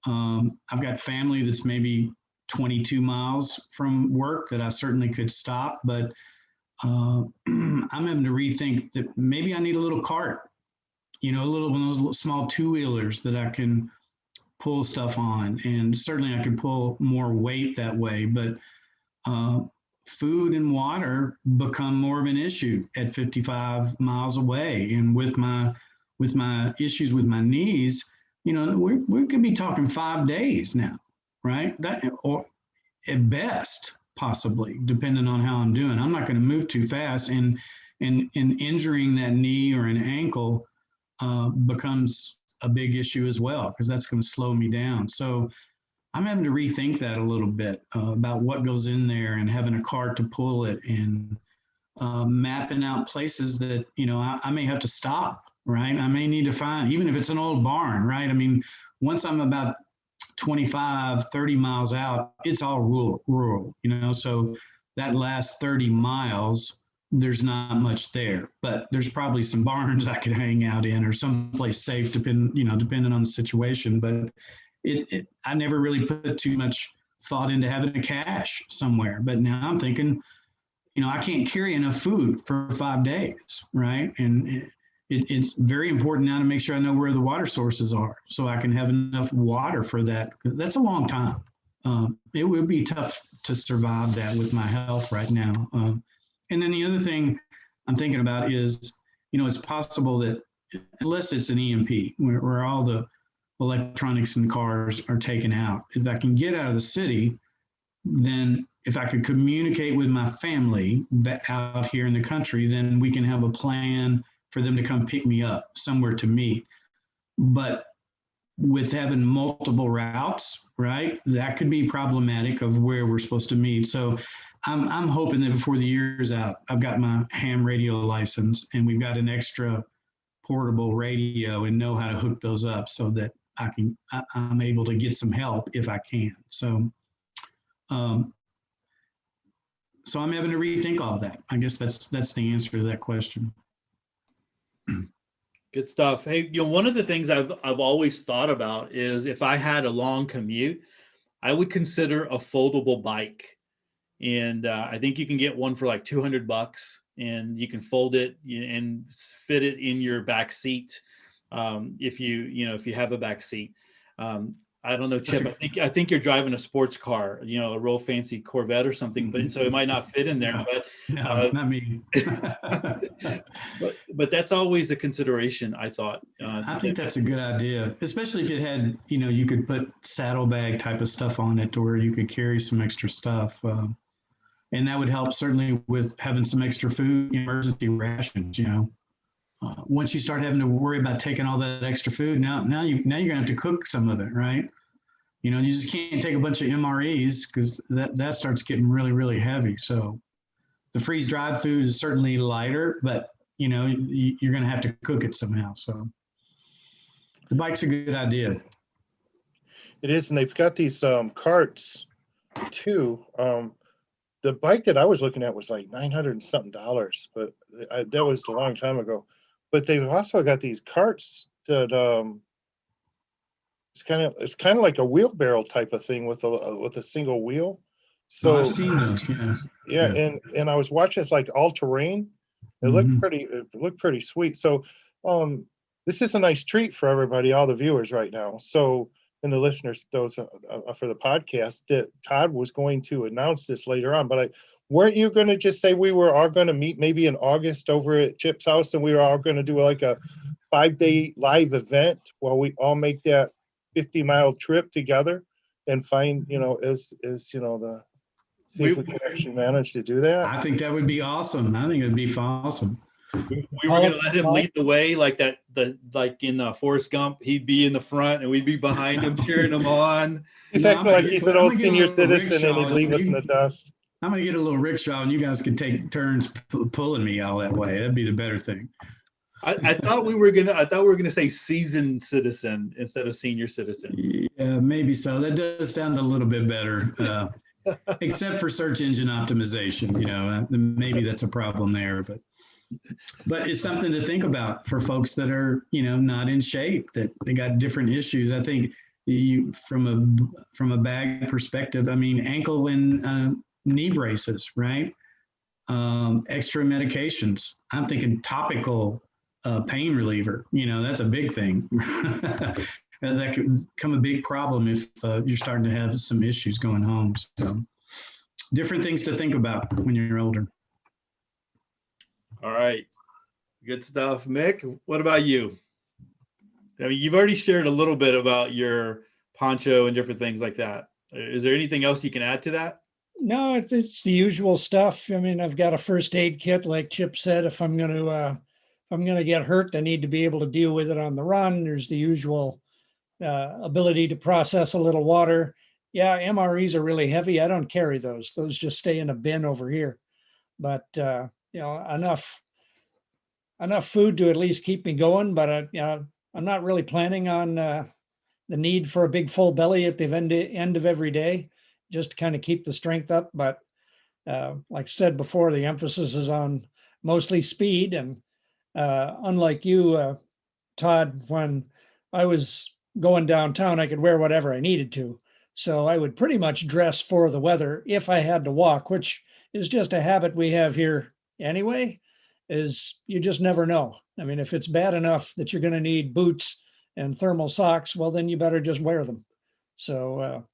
I've got family that's maybe 22 miles from work that I certainly could stop, but I'm having to rethink that maybe I need a little cart, one of those little small two-wheelers that I can pull stuff on, and certainly I can pull more weight that way, but food and water become more of an issue at 55 miles away. And with my issues with my knees, we could be talking 5 days now, right? Or at best, possibly, depending on how I'm doing. I'm not going to move too fast, and injuring that knee or an ankle becomes a big issue as well, because that's going to slow me down. So I'm having to rethink that a little bit about what goes in there, and having a cart to pull it, and mapping out places that, I may have to stop, right? I may need to find, even if it's an old barn, right? I mean, once I'm about 25, 30 miles out, it's all rural, so that last 30 miles, there's not much there, but there's probably some barns I could hang out in or someplace safe, depending on the situation. But I never really put too much thought into having a cache somewhere. But now I'm thinking, I can't carry enough food for 5 days, right? And it's very important now to make sure I know where the water sources are so I can have enough water for that. That's a long time. It would be tough to survive that with my health right now. And then the other thing I'm thinking about is, it's possible that unless it's an EMP, where all the electronics in the cars are taken out, if I can get out of the city, then if I could communicate with my family out here in the country, then we can have a plan for them to come pick me up somewhere to meet. But with having multiple routes, right, that could be problematic of where we're supposed to meet. So I'm hoping that before the year's out, I've got my ham radio license and we've got an extra portable radio and know how to hook those up so that I'm able to get some help if I can. So I'm having to rethink all of that. I guess that's the answer to that question. Good stuff. Hey, one of the things I've always thought about is if I had a long commute, I would consider a foldable bike. And I think you can get one for like $200 and you can fold it and fit it in your back seat. If you have a back seat. I don't know, Chip, I think you're driving a sports car, a real fancy Corvette or something, but so it might not fit in there, but not me. but that's always a consideration, I thought. I think that's a good idea, especially if it had, you could put saddlebag type of stuff on it to where you could carry some extra stuff. And that would help certainly with having some extra food, emergency rations, once you start having to worry about taking all that extra food, now you're gonna have to cook some of it, right? You just can't take a bunch of MREs because that starts getting really, really heavy. So the freeze-dried food is certainly lighter, but you're gonna have to cook it somehow. So the bike's a good idea. It is, and they've got these carts too. The bike that I was looking at was like $900 and something, but that was a long time ago. But they've also got these carts that it's kind of like a wheelbarrow type of thing with a single wheel. So I've seen those. Yeah. And I was watching, it's like all terrain. It looked pretty sweet. So this is a nice treat for everybody, all the viewers right now. So, and the listeners, those for the podcast, that Todd was going to announce this later on, but weren't you going to just say we were all going to meet maybe in August over at Chip's house and we were all going to do like a 5-day live event while we all make that 50-mile trip together and find, see if we can actually manage to do that? I think that would be awesome. I think it'd be awesome. We were going to let him lead the way like in Forrest Gump. He'd be in the front and we'd be behind him cheering him on. He's acting like he's an old senior citizen and he'd leave us in the dust. I'm going to get a little rickshaw and you guys could take turns pulling me all that way. That'd be the better thing. I thought we were gonna say seasoned citizen instead of senior citizen. Yeah, maybe so. That does sound a little bit better, except for search engine optimization. Maybe that's a problem there, but it's something to think about for folks that are not in shape, that they got different issues. I think from a bag perspective, I mean, ankle and knee braces, right? Extra medications. I'm thinking topical pain reliever. That's a big thing. That could become a big problem if you're starting to have some issues going home. So different things to think about when you're older. All right. Good stuff. Mick, what about you? I mean, you've already shared a little bit about your poncho and different things like that. Is there anything else you can add to that? No, it's the usual stuff. I mean, I've got a first aid kit, like Chip said. If I'm going to get hurt, I need to be able to deal with it on the run. There's the usual ability to process a little water. Yeah, MREs are really heavy. I don't carry those. Those just stay in a bin over here. But enough food to at least keep me going. But I'm not really planning on the need for a big full belly at the end of every day, just to kind of keep the strength up. But like I said before, the emphasis is on mostly speed. And unlike you, Todd, when I was going downtown, I could wear whatever I needed to. So I would pretty much dress for the weather if I had to walk, which is just a habit we have here anyway, is you just never know. I mean, if it's bad enough that you're going to need boots and thermal socks, well, then you better just wear them. So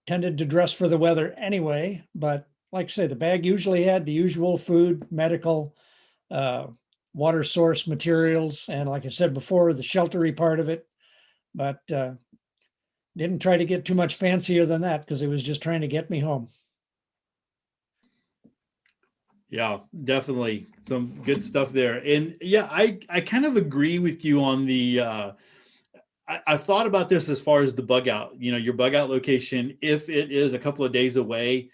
tended to dress for the weather anyway, but like I say, the bag usually had the usual food, medical, uh, water source materials, and like I said before, the sheltery part of it. But didn't try to get too much fancier than that because it was just trying to get me home. Yeah, definitely some good stuff there. And yeah, I kind of agree with you on the I've thought about this as far as the bug out, your bug out location, if it is a couple of days away,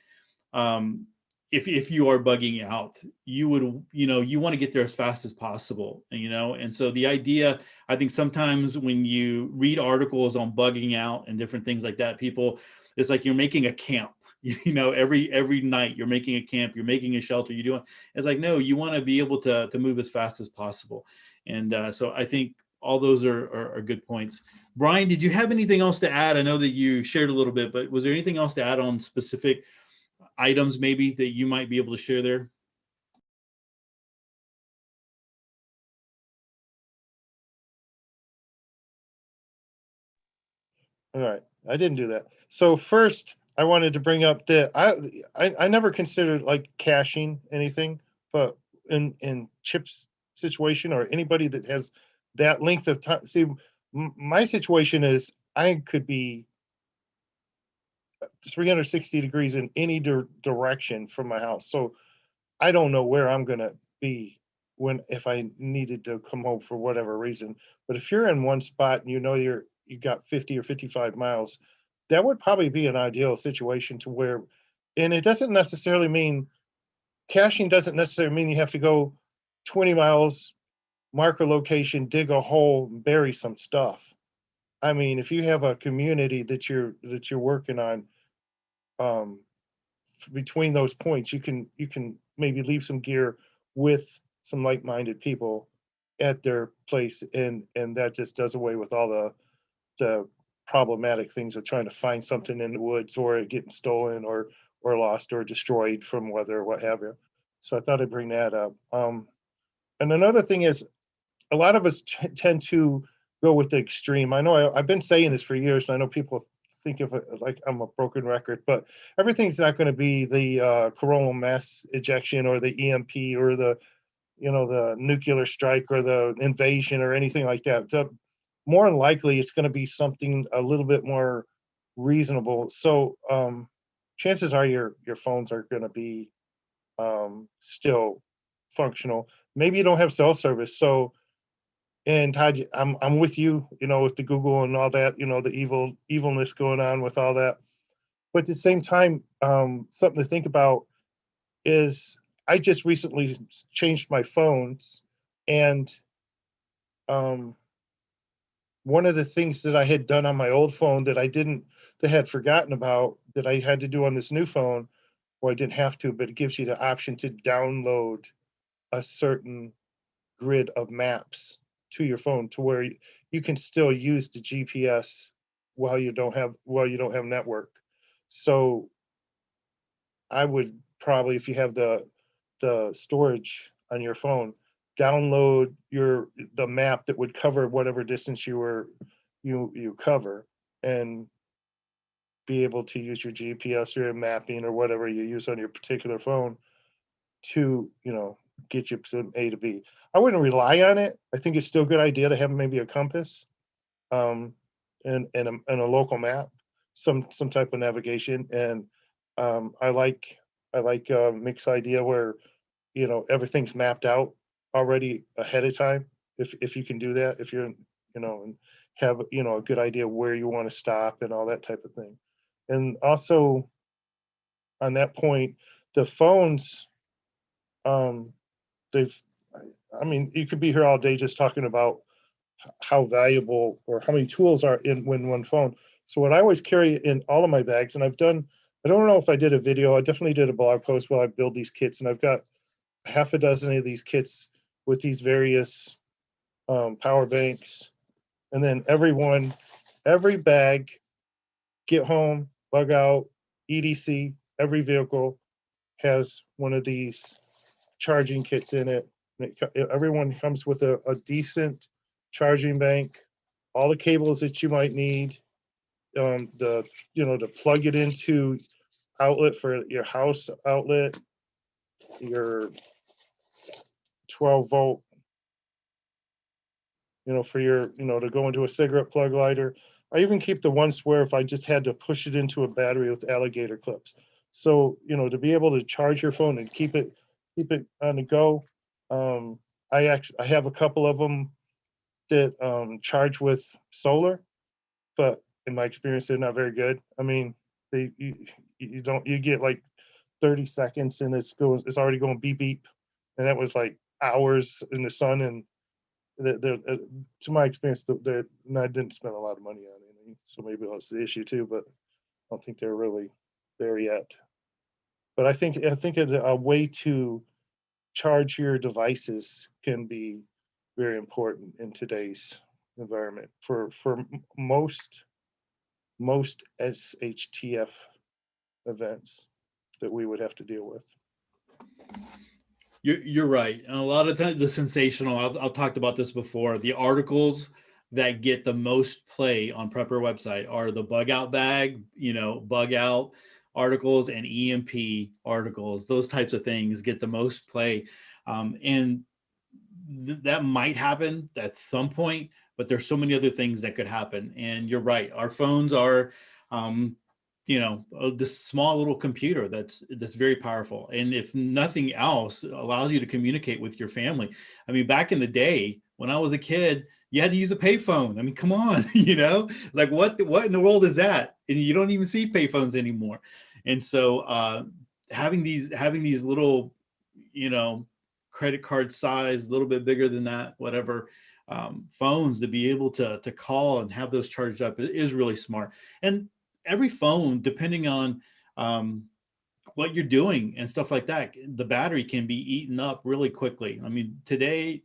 um, if you are bugging out, you would, you want to get there as fast as possible, and so the idea, I think sometimes when you read articles on bugging out and different things like that, people, it's like you're making a camp, every night you're making a camp, you're making a shelter, you're doing, it's like, no, you want to be able to move as fast as possible. And so I think all those are good points. Brian, did you have anything else to add? I know that you shared a little bit, but was there anything else to add on specific items maybe that you might be able to share there? All right, I didn't do that. So first, I wanted to bring up that I never considered like caching anything, but in Chip's situation or anybody that has that length of time. See, my situation is I could be 360 degrees in any direction from my house, so I don't know where I'm gonna be if I needed to come home for whatever reason. But if you're in one spot and you got 50 or 55 miles, that would probably be an ideal situation to where, and it doesn't necessarily mean caching doesn't necessarily mean you have to go 20 miles, mark a location, dig a hole, and bury some stuff. I mean, if you have a community that you're working on, um, between those points, you can maybe leave some gear with some like-minded people at their place, and that just does away with all the problematic things of trying to find something in the woods or it getting stolen or lost or destroyed from weather or what have you. So I thought I'd bring that up. And another thing is, a lot of us tend to go with the extreme. I know I've been saying this for years, and I know people think of it like I'm a broken record, but everything's not going to be the coronal mass ejection or the EMP or the nuclear strike or the invasion or anything like that. More than likely, it's going to be something a little bit more reasonable. So chances are your phones are going to be still functional. Maybe you don't have cell service, so. And Todd, I'm with you, with the Google and all that, the evilness going on with all that. But at the same time, something to think about is I just recently changed my phones, and um, one of the things that I had done on my old phone that that had forgotten about that I had to do on this new phone, well, I didn't have to, but it gives you the option to download a certain grid of maps to your phone to where you can still use the GPS while you don't have network. So I would probably, if you have the storage on your phone, download the map that would cover whatever distance you cover, and be able to use your GPS or your mapping or whatever you use on your particular phone to get you from A to B. I wouldn't rely on it. I think it's still a good idea to have maybe a compass, um, and a local map, some type of navigation. And I like Mick's idea where everything's mapped out already ahead of time. If you can do that, if you're and have a good idea where you want to stop and all that type of thing. And also on that point, the phones, um, they've I mean, you could be here all day just talking about how valuable or how many tools are in one phone. So what I always carry in all of my bags, and I don't know if I did a video, I definitely did a blog post while I build these kits, and I've got half a dozen of these kits with these various power banks, and then every bag, get home, bug out, EDC, every vehicle has one of these charging kits in it. Everyone comes with a decent charging bank, all the cables that you might need, to plug it into outlet for your house outlet, your 12 volt, for your, to go into a cigarette plug lighter. I even keep the ones where if I just had to push it into a battery with alligator clips. So, to be able to charge your phone and keep it on the go. I have a couple of them that charge with solar, but in my experience, they're not very good. I mean, you get like 30 seconds and it's already going beep beep, and that was like hours in the sun. And to my experience, I didn't spend a lot of money on it, so maybe that's the issue too. But I don't think they're really there yet. But I think it's a way to charge your devices can be very important in today's environment for most SHTF events that we would have to deal with. You're right. And a lot of times the sensational, I've talked about this before, the articles that get the most play on Prepper website are the bug out bag, bug out articles and EMP articles. Those types of things get the most play. And that might happen at some point, but there's so many other things that could happen. And you're right. Our phones are, this small little computer that's very powerful. And if nothing else, allows you to communicate with your family. I mean, back in the day when I was a kid, you had to use a payphone. I mean, come on, like what in the world is that? And you don't even see payphones anymore. And so having these little, credit card size, a little bit bigger than that, whatever, phones to be able to call and have those charged up is really smart. And every phone, depending on what you're doing and stuff like that, the battery can be eaten up really quickly. I mean,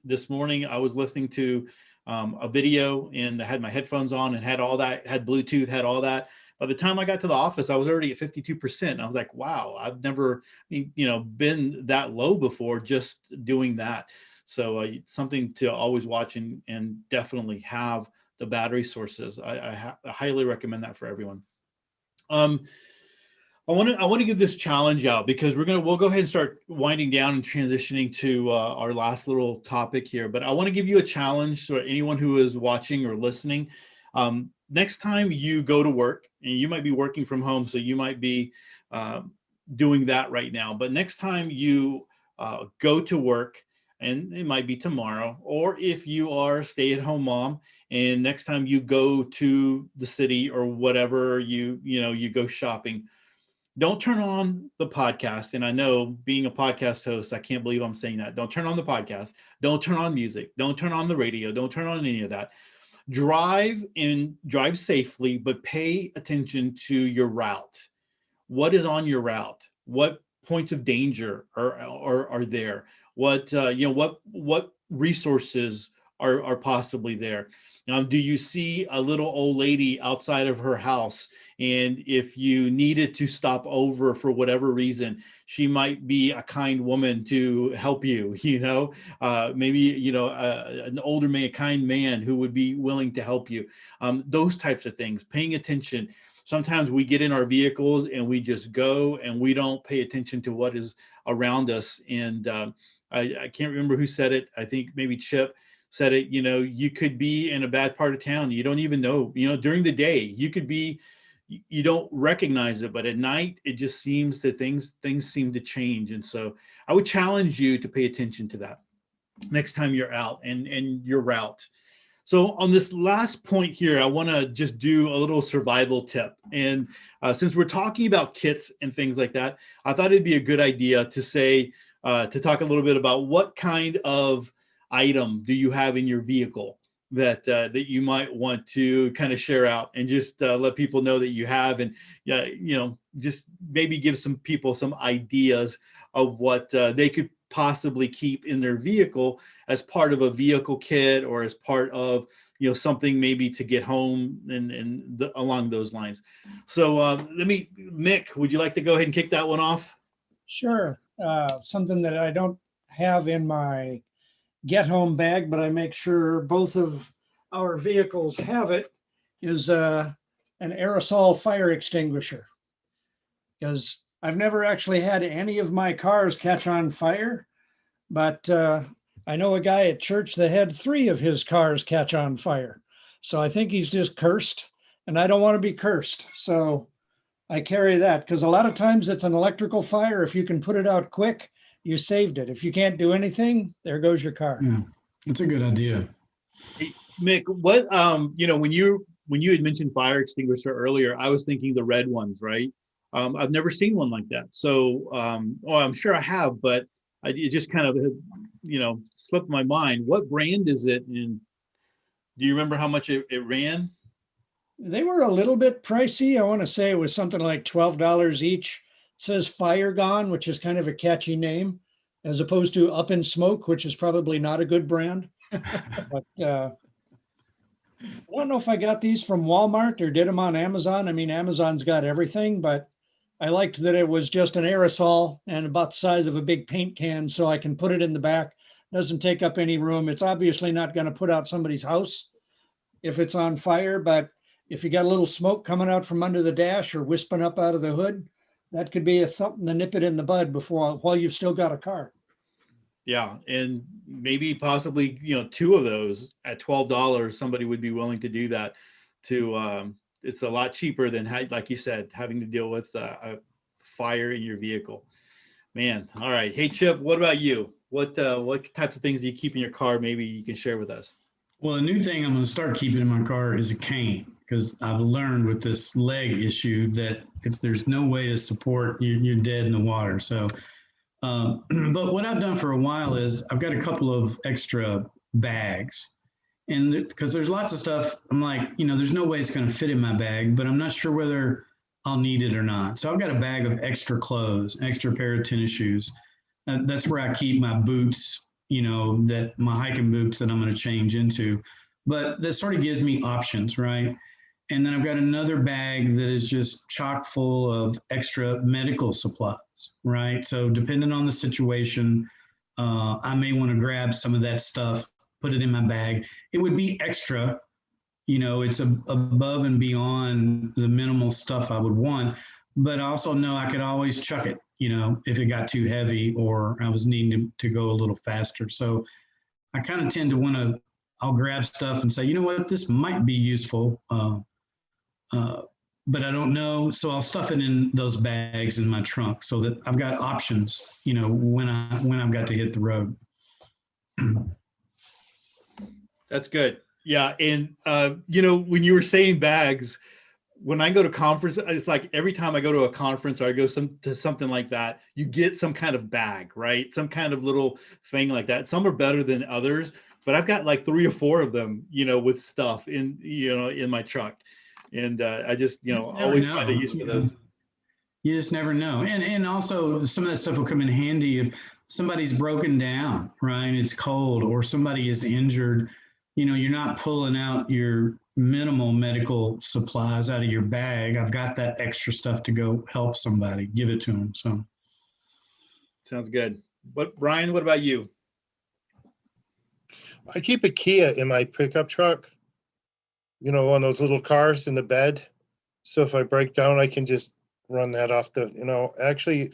this morning, I was listening to a video and I had my headphones on and had all that, had Bluetooth, had all that. By the time I got to the office, I was already at 52%. And I was like, wow, I've never, been that low before just doing that. So something to always watch and definitely have the battery sources. I highly recommend that for everyone. I want to give this challenge out because we'll go ahead and start winding down and transitioning to our last little topic here. But I want to give you a challenge for anyone who is watching or listening. Next time you go to work, and you might be working from home, so you might be doing that right now. But next time you go to work, and it might be tomorrow, or if you are a stay-at-home mom, and next time you go to the city or whatever, you go shopping, don't turn on the podcast. And I know, being a podcast host, I can't believe I'm saying that. Don't turn on the podcast. Don't turn on music. Don't turn on the radio. Don't turn on any of that. Drive safely, but pay attention to your route. What is on your route? What points of danger are there? What resources are possibly there? Do you see a little old lady outside of her house? And if you needed to stop over for whatever reason, she might be a kind woman to help you, maybe, an older man, a kind man who would be willing to help you. Those types of things, paying attention. Sometimes we get in our vehicles and we just go and we don't pay attention to what is around us. And I can't remember who said it. I think maybe Chip said it. You could be in a bad part of town. You don't even know, during the day, you don't recognize it, but at night, it just seems that things seem to change. And so I would challenge you to pay attention to that next time you're out and your route. So on this last point here, I want to just do a little survival tip. And since we're talking about kits and things like that, I thought it'd be a good idea to talk a little bit about what kind of item do you have in your vehicle that you might want to kind of share out and just let people know that you have, and just maybe give some people some ideas of what they could possibly keep in their vehicle as part of a vehicle kit or as part of, something maybe to get home and along those lines. So Mick, would you like to go ahead and kick that one off? Sure. Something that I don't have in my get home bag, but I make sure both of our vehicles have it, is an aerosol fire extinguisher. Because I've never actually had any of my cars catch on fire, but I know a guy at church that had 3 of his cars catch on fire. So I think he's just cursed, and I don't want to be cursed. So I carry that because a lot of times it's an electrical fire. If you can put it out quick, you saved it. If you can't do anything, there goes your car. Yeah, that's a good idea. Hey, Mick, what when you had mentioned fire extinguisher earlier, I was thinking the red ones, right? I've never seen one like that. So, I'm sure I have, but it just kind of, slipped my mind. What brand is it? And do you remember how much it ran? They were a little bit pricey. I want to say it was something like $12 each. It says Fire Gone, which is kind of a catchy name, as opposed to Up in Smoke, which is probably not a good brand. But I don't know if I got these from Walmart or did them on Amazon. I mean, Amazon's got everything, but I liked that it was just an aerosol and about the size of a big paint can, so I can put it in the back. Doesn't take up any room. It's obviously not going to put out somebody's house if it's on fire, but if you got a little smoke coming out from under the dash or wisping up out of the hood, that could be something to nip it in the bud while you've still got a car. Yeah, and maybe possibly 2 of those at $12, somebody would be willing to do that. It's a lot cheaper than, like you said, having to deal with a fire in your vehicle. Man, all right. Hey Chip, what about you? What types of things do you keep in your car? Maybe you can share with us. Well, a new thing I'm going to start keeping in my car is a cane, because I've learned with this leg issue that if there's no way to support, you're dead in the water. So, but what I've done for a while is I've got a couple of extra bags, and because there's lots of stuff, I'm like, there's no way it's going to fit in my bag, but I'm not sure whether I'll need it or not. So I've got a bag of extra clothes, an extra pair of tennis shoes. That's where I keep my boots, that my hiking boots that I'm going to change into. But that sort of gives me options, right? And then I've got another bag that is just chock full of extra medical supplies, right? So depending on the situation, I may want to grab some of that stuff, put it in my bag. It would be extra, it's above and beyond the minimal stuff I would want. But I also know I could always chuck it, if it got too heavy or I was needing to go a little faster. So I kind of tend to I'll grab stuff and say, you know what, this might be useful, but I don't know. So I'll stuff it in those bags in my trunk so that I've got options, when I've got to hit the road. That's good. Yeah. And, when you were saying bags, when I go to conference, it's like every time I go to a conference or I go to something like that, you get some kind of bag, right? Some kind of little thing like that. Some are better than others, but I've got like 3 or 4 of them, with stuff in my truck. And I just, always find a use for those. You just never know. And also some of that stuff will come in handy if somebody's broken down, right? It's cold or somebody is injured. You're not pulling out your minimal medical supplies out of your bag. I've got that extra stuff to go help somebody, give it to them. So sounds good. But Brian, what about you? I keep a Kia in my pickup truck, one of those little cars in the bed. So if I break down, I can just run that off actually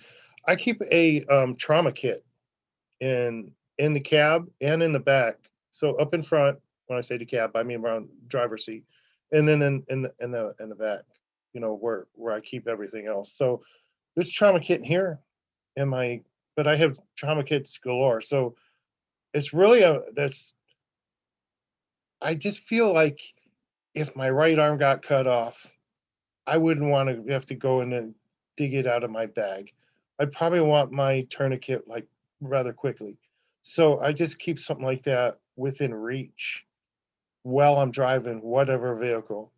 I keep a trauma kit in the cab and in the back. So up in front, when I say the cab, I mean around driver's seat, and then in the back, where I keep everything else. So there's trauma kit in here but I have trauma kits galore. So it's really I just feel like if my right arm got cut off, I wouldn't want to have to go in and dig it out of my bag. I'd probably want my tourniquet like rather quickly. So I just keep something like that within reach while I'm driving whatever vehicle,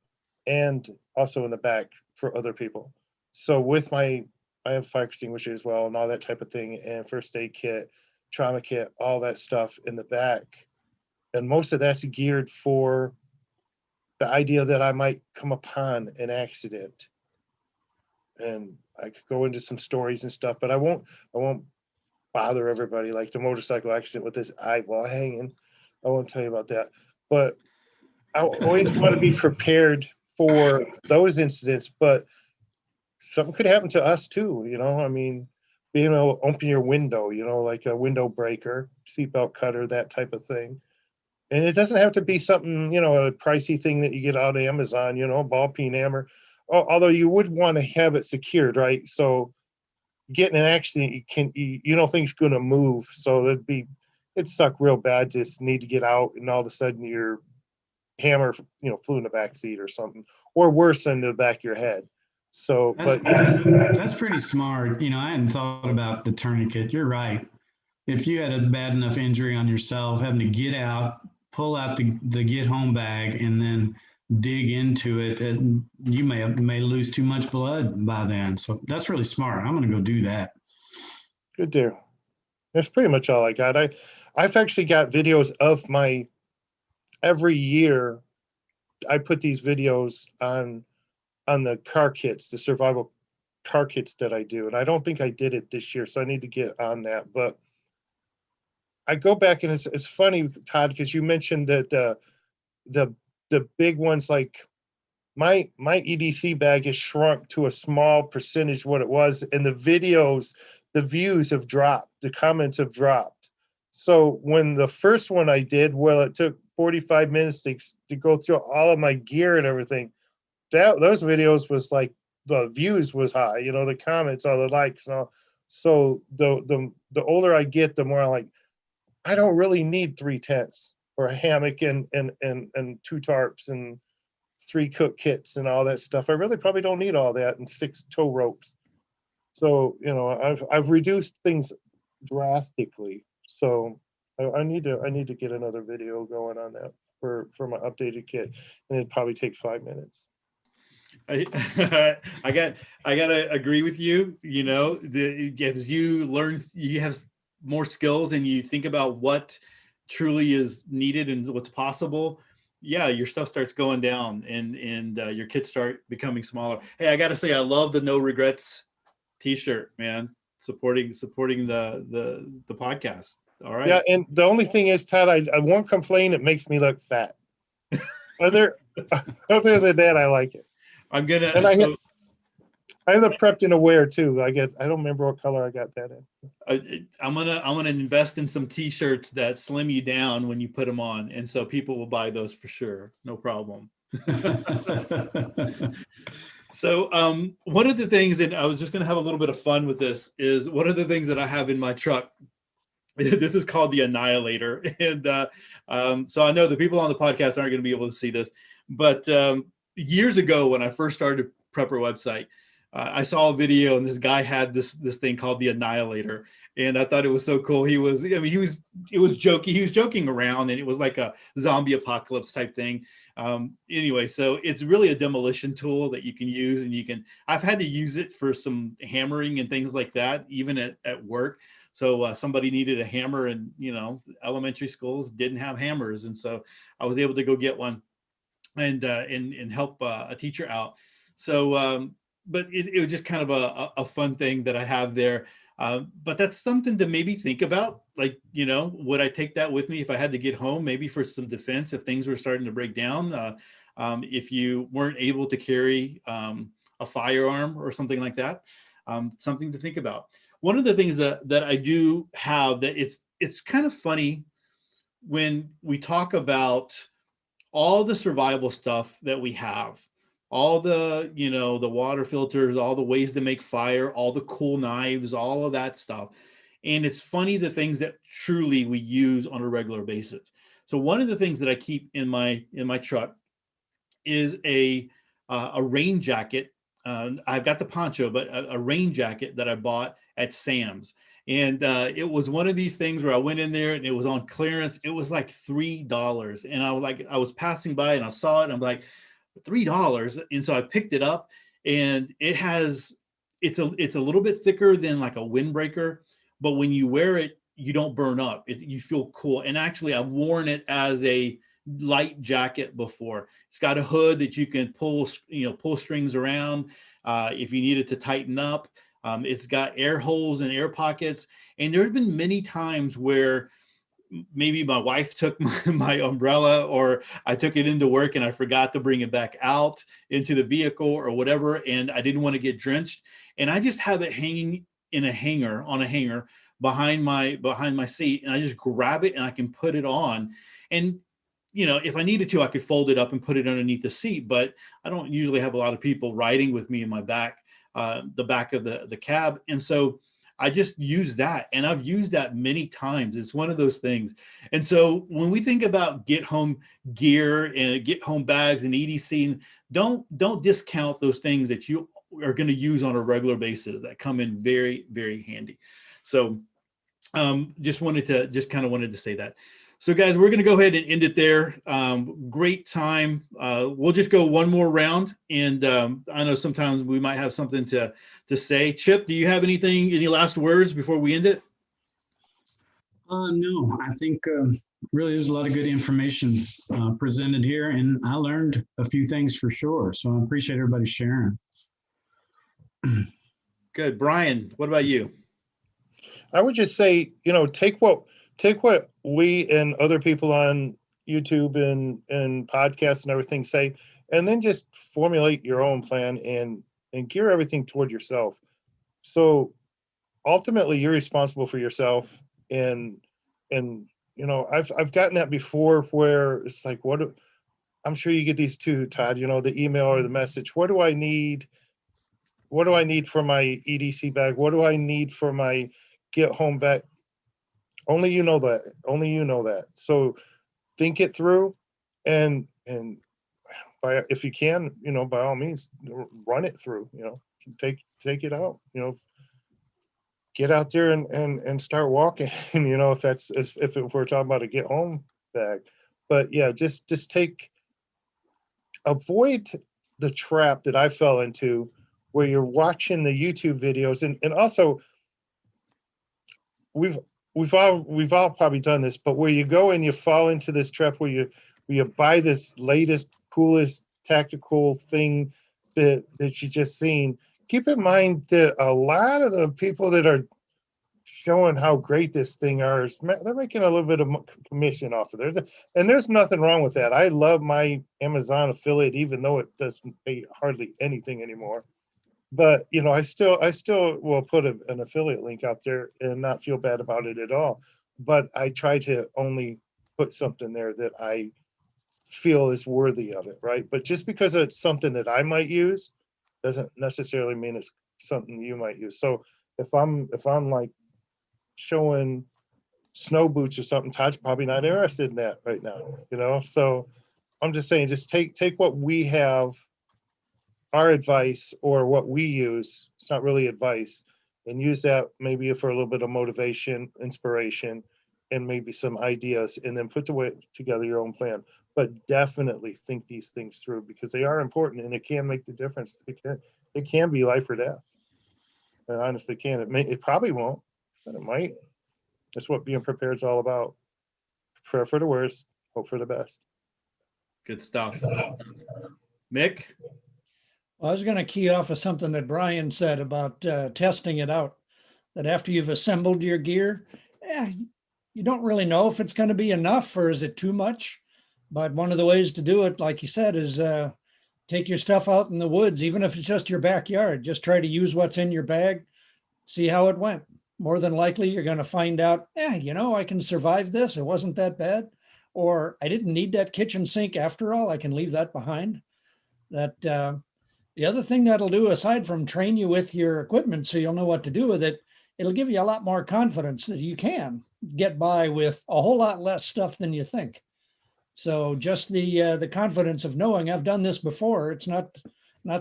and also in the back for other people. So I have fire extinguisher as well and all that type of thing, and first aid kit. trauma kit, all that stuff in the back. And most of that's geared for the idea that I might come upon an accident. And I could go into some stories and stuff, but I won't bother everybody like the motorcycle accident with this eyeball hanging. I won't tell you about that. But I always want to be prepared for those incidents, but something could happen to us too, you know. I mean, being able to open your window, you know, like a window breaker, seatbelt cutter, that type of thing. And it doesn't have to be something, you know, a pricey thing that you get out of Amazon, you know, ball peen hammer. Although you would want to have it secured, right? So getting an accident, you know things going to move. So it'd suck real bad. Just need to get out, and all of a sudden your hammer, you know, flew in the back seat or something, or worse, in the back of your head. So, That's pretty smart. You know, I hadn't thought about the tourniquet. You're right. If you had a bad enough injury on yourself, having to get out, pull out the get home bag, and then dig into it, and you may lose too much blood by then. So that's really smart. I'm going to go do that. good deal. That's pretty much all I got. I've actually got videos of my every year. I put these videos on the car kits, the survival car kits that I do, and I don't think I did it this year, so I need to get on that. But I go back, and it's funny, Todd, because you mentioned that the big ones, like my EDC bag is shrunk to a small percentage what it was, and the videos, the views have dropped, the comments have dropped. So when the first one I did, well, it took 45 minutes to go through all of my gear and everything. Those videos was like, the views was high, you know, the comments, all the likes and all. So the older I get, the more I'm like, I don't really need 3 tents or a hammock and 2 tarps and 3 cook kits and all that stuff. I really probably don't need all that, and 6 tow ropes. So, you know, I've reduced things drastically. So I need to get another video going on that for my updated kit, and it'd probably take 5 minutes. I gotta agree with you. You know, as you learn, you have more skills, and you think about what truly is needed and what's possible. Yeah, your stuff starts going down, and your kits start becoming smaller. Hey, I gotta say, I love the No Regrets T-shirt, man. Supporting the podcast. All right. Yeah, and the only thing is, Todd, I won't complain. It makes me look fat. Other than that, I like it. I'm gonna. And I have the prepped and aware too. I guess I don't remember what color I got that in. I'm gonna invest in some T-shirts that slim you down when you put them on, and so people will buy those for sure, no problem. So one of the things, and I was just gonna have a little bit of fun with this, is one of the things that I have in my truck. This is called the Annihilator, and so I know the people on the podcast aren't going to be able to see this, but years ago when I first started Prepper website, I saw a video, and this guy had this thing called the Annihilator, and I thought it was so cool. It was joking. He was joking around, and it was like a zombie apocalypse type thing. Anyway, so it's really a demolition tool that you can use, and I've had to use it for some hammering and things like that, even at work. So somebody needed a hammer, and, you know, elementary schools didn't have hammers, and so I was able to go get one and help a teacher out. So, but it was just kind of a fun thing that I have there. But that's something to maybe think about. Like, you know, would I take that with me if I had to get home, maybe for some defense if things were starting to break down? If you weren't able to carry a firearm or something like that, something to think about. One of the things that I do have that it's kind of funny when we talk about all the survival stuff that we have, all the, you know, the water filters, all the ways to make fire, all the cool knives, all of that stuff. And it's funny the things that truly we use on a regular basis. So one of the things that I keep in my truck is a rain jacket. I've got the poncho, but a rain jacket that I bought at Sam's. And it was one of these things where I went in there and it was on clearance. It was like $3. And I was passing by and I saw it and I'm like, $3. And so I picked it up, and it's a little bit thicker than like a windbreaker, but when you wear it, you don't burn up. You feel cool. And actually, I've worn it as a light jacket before. It's got a hood that you can pull strings around if you need it to tighten up. It's got air holes and air pockets. And there's been many times where maybe my wife took my umbrella, or I took it into work and I forgot to bring it back out into the vehicle or whatever, and I didn't want to get drenched. And I just have it hanging in a hanger, on a hanger behind my seat, and I just grab it and I can put it on. And if I needed to, I could fold it up and put it underneath the seat, but I don't usually have a lot of people riding with me in my back, the back of the cab. And so I just use that, and I've used that many times. It's one of those things. And so when we think about get home gear and get home bags and EDC, don't discount those things that you are going to use on a regular basis that come in very, very handy. So just wanted to say that. So guys, we're going to go ahead and end it there. Great time. We'll just go one more round. And I know sometimes we might have something to say. Chip, do you have any last words before we end it? No, I think really there's a lot of good information presented here, and I learned a few things for sure. So I appreciate everybody sharing. Good. Brian, what about you? I would just say, take what we and other people on YouTube and podcasts and everything say, and then just formulate your own plan and gear everything toward yourself. So ultimately you're responsible for yourself. And I've gotten that before, where it's like, I'm sure you get these too, Todd, the email or the message. What do I need? What do I need for my EDC bag? What do I need for my get home bag? Only you know that. So think it through, and if you can, by all means, run it through. Take it out. Get out there and start walking. if we're talking about a get home bag, but yeah, just avoid the trap that I fell into, where you're watching the YouTube videos, and also we've all probably done this, but where you go and you fall into this trap where you buy this latest, coolest tactical thing that you just seen. Keep in mind that a lot of the people that are showing how great this thing is, they're making a little bit of commission off of it. And there's nothing wrong with that. I love my Amazon affiliate, even though it doesn't pay hardly anything anymore. But I still will put an affiliate link out there and not feel bad about it at all. But I try to only put something there that I feel is worthy of it, right? But just because it's something that I might use doesn't necessarily mean it's something you might use. So if I'm like showing snow boots or something, Todd's probably not interested in that right now, So I'm just saying, just take what we have, our advice, or what we use. It's not really advice, and use that maybe for a little bit of motivation, inspiration, and maybe some ideas, and then put together your own plan. But definitely think these things through, because they are important, and it can make the difference. It can be life or death. It honestly can. It probably won't, but it might. That's what being prepared is all about. Prepare for the worst, hope for the best. Good stuff. Mick? Well, I was going to key off of something that Brian said about testing it out, that after you've assembled your gear, you don't really know if it's going to be enough or is it too much. But one of the ways to do it, like you said, is take your stuff out in the woods, even if it's just your backyard. Just try to use what's in your bag, see how it went. More than likely, you're going to find out, I can survive this. It wasn't that bad. Or I didn't need that kitchen sink after all. I can leave that behind. The other thing that'll do, aside from train you with your equipment so you'll know what to do with it, it'll give you a lot more confidence that you can get by with a whole lot less stuff than you think. So just the confidence of knowing I've done this before. It's not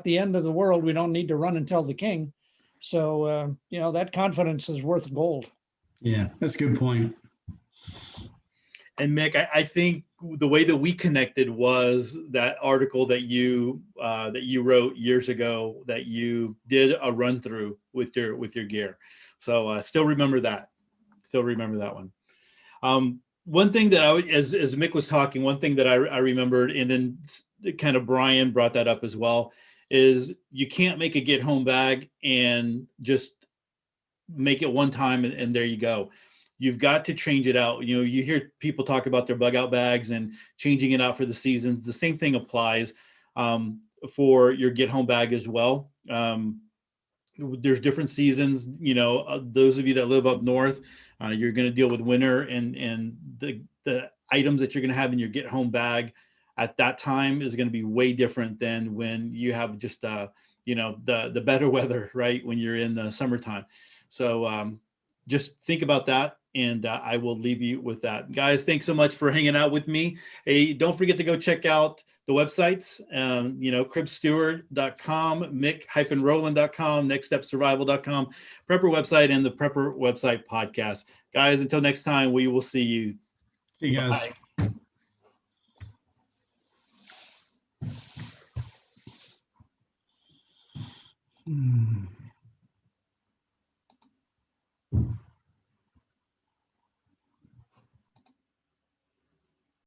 the end of the world. We don't need to run and tell the king. So, that confidence is worth gold. Yeah, that's a good point. And Mick, I think the way that we connected was that article that you wrote years ago, that you did a run through with your gear. So still remember that. still remember that one. One thing that as Mick was talking, one thing that I remembered, and then kind of Brian brought that up as well, is you can't make a get home bag and just make it one time and there you go. You've got to change it out. You know, you hear people talk about their bug out bags and changing it out for the seasons. The same thing applies for your get home bag as well. There's different seasons. You know, those of you that live up north, you're going to deal with winter, and the items that you're going to have in your get home bag at that time is going to be way different than when you have just you know, the better weather, right, when you're in the summertime. So just think about that, and I will leave you with that. Guys, thanks so much for hanging out with me. Hey, don't forget to go check out the websites, you know, cribsteward.com, mick-roland.com, nextstepsurvival.com, Prepper website, and the Prepper website podcast. Guys, until next time, we will see you. See you guys. Bye. Hmm.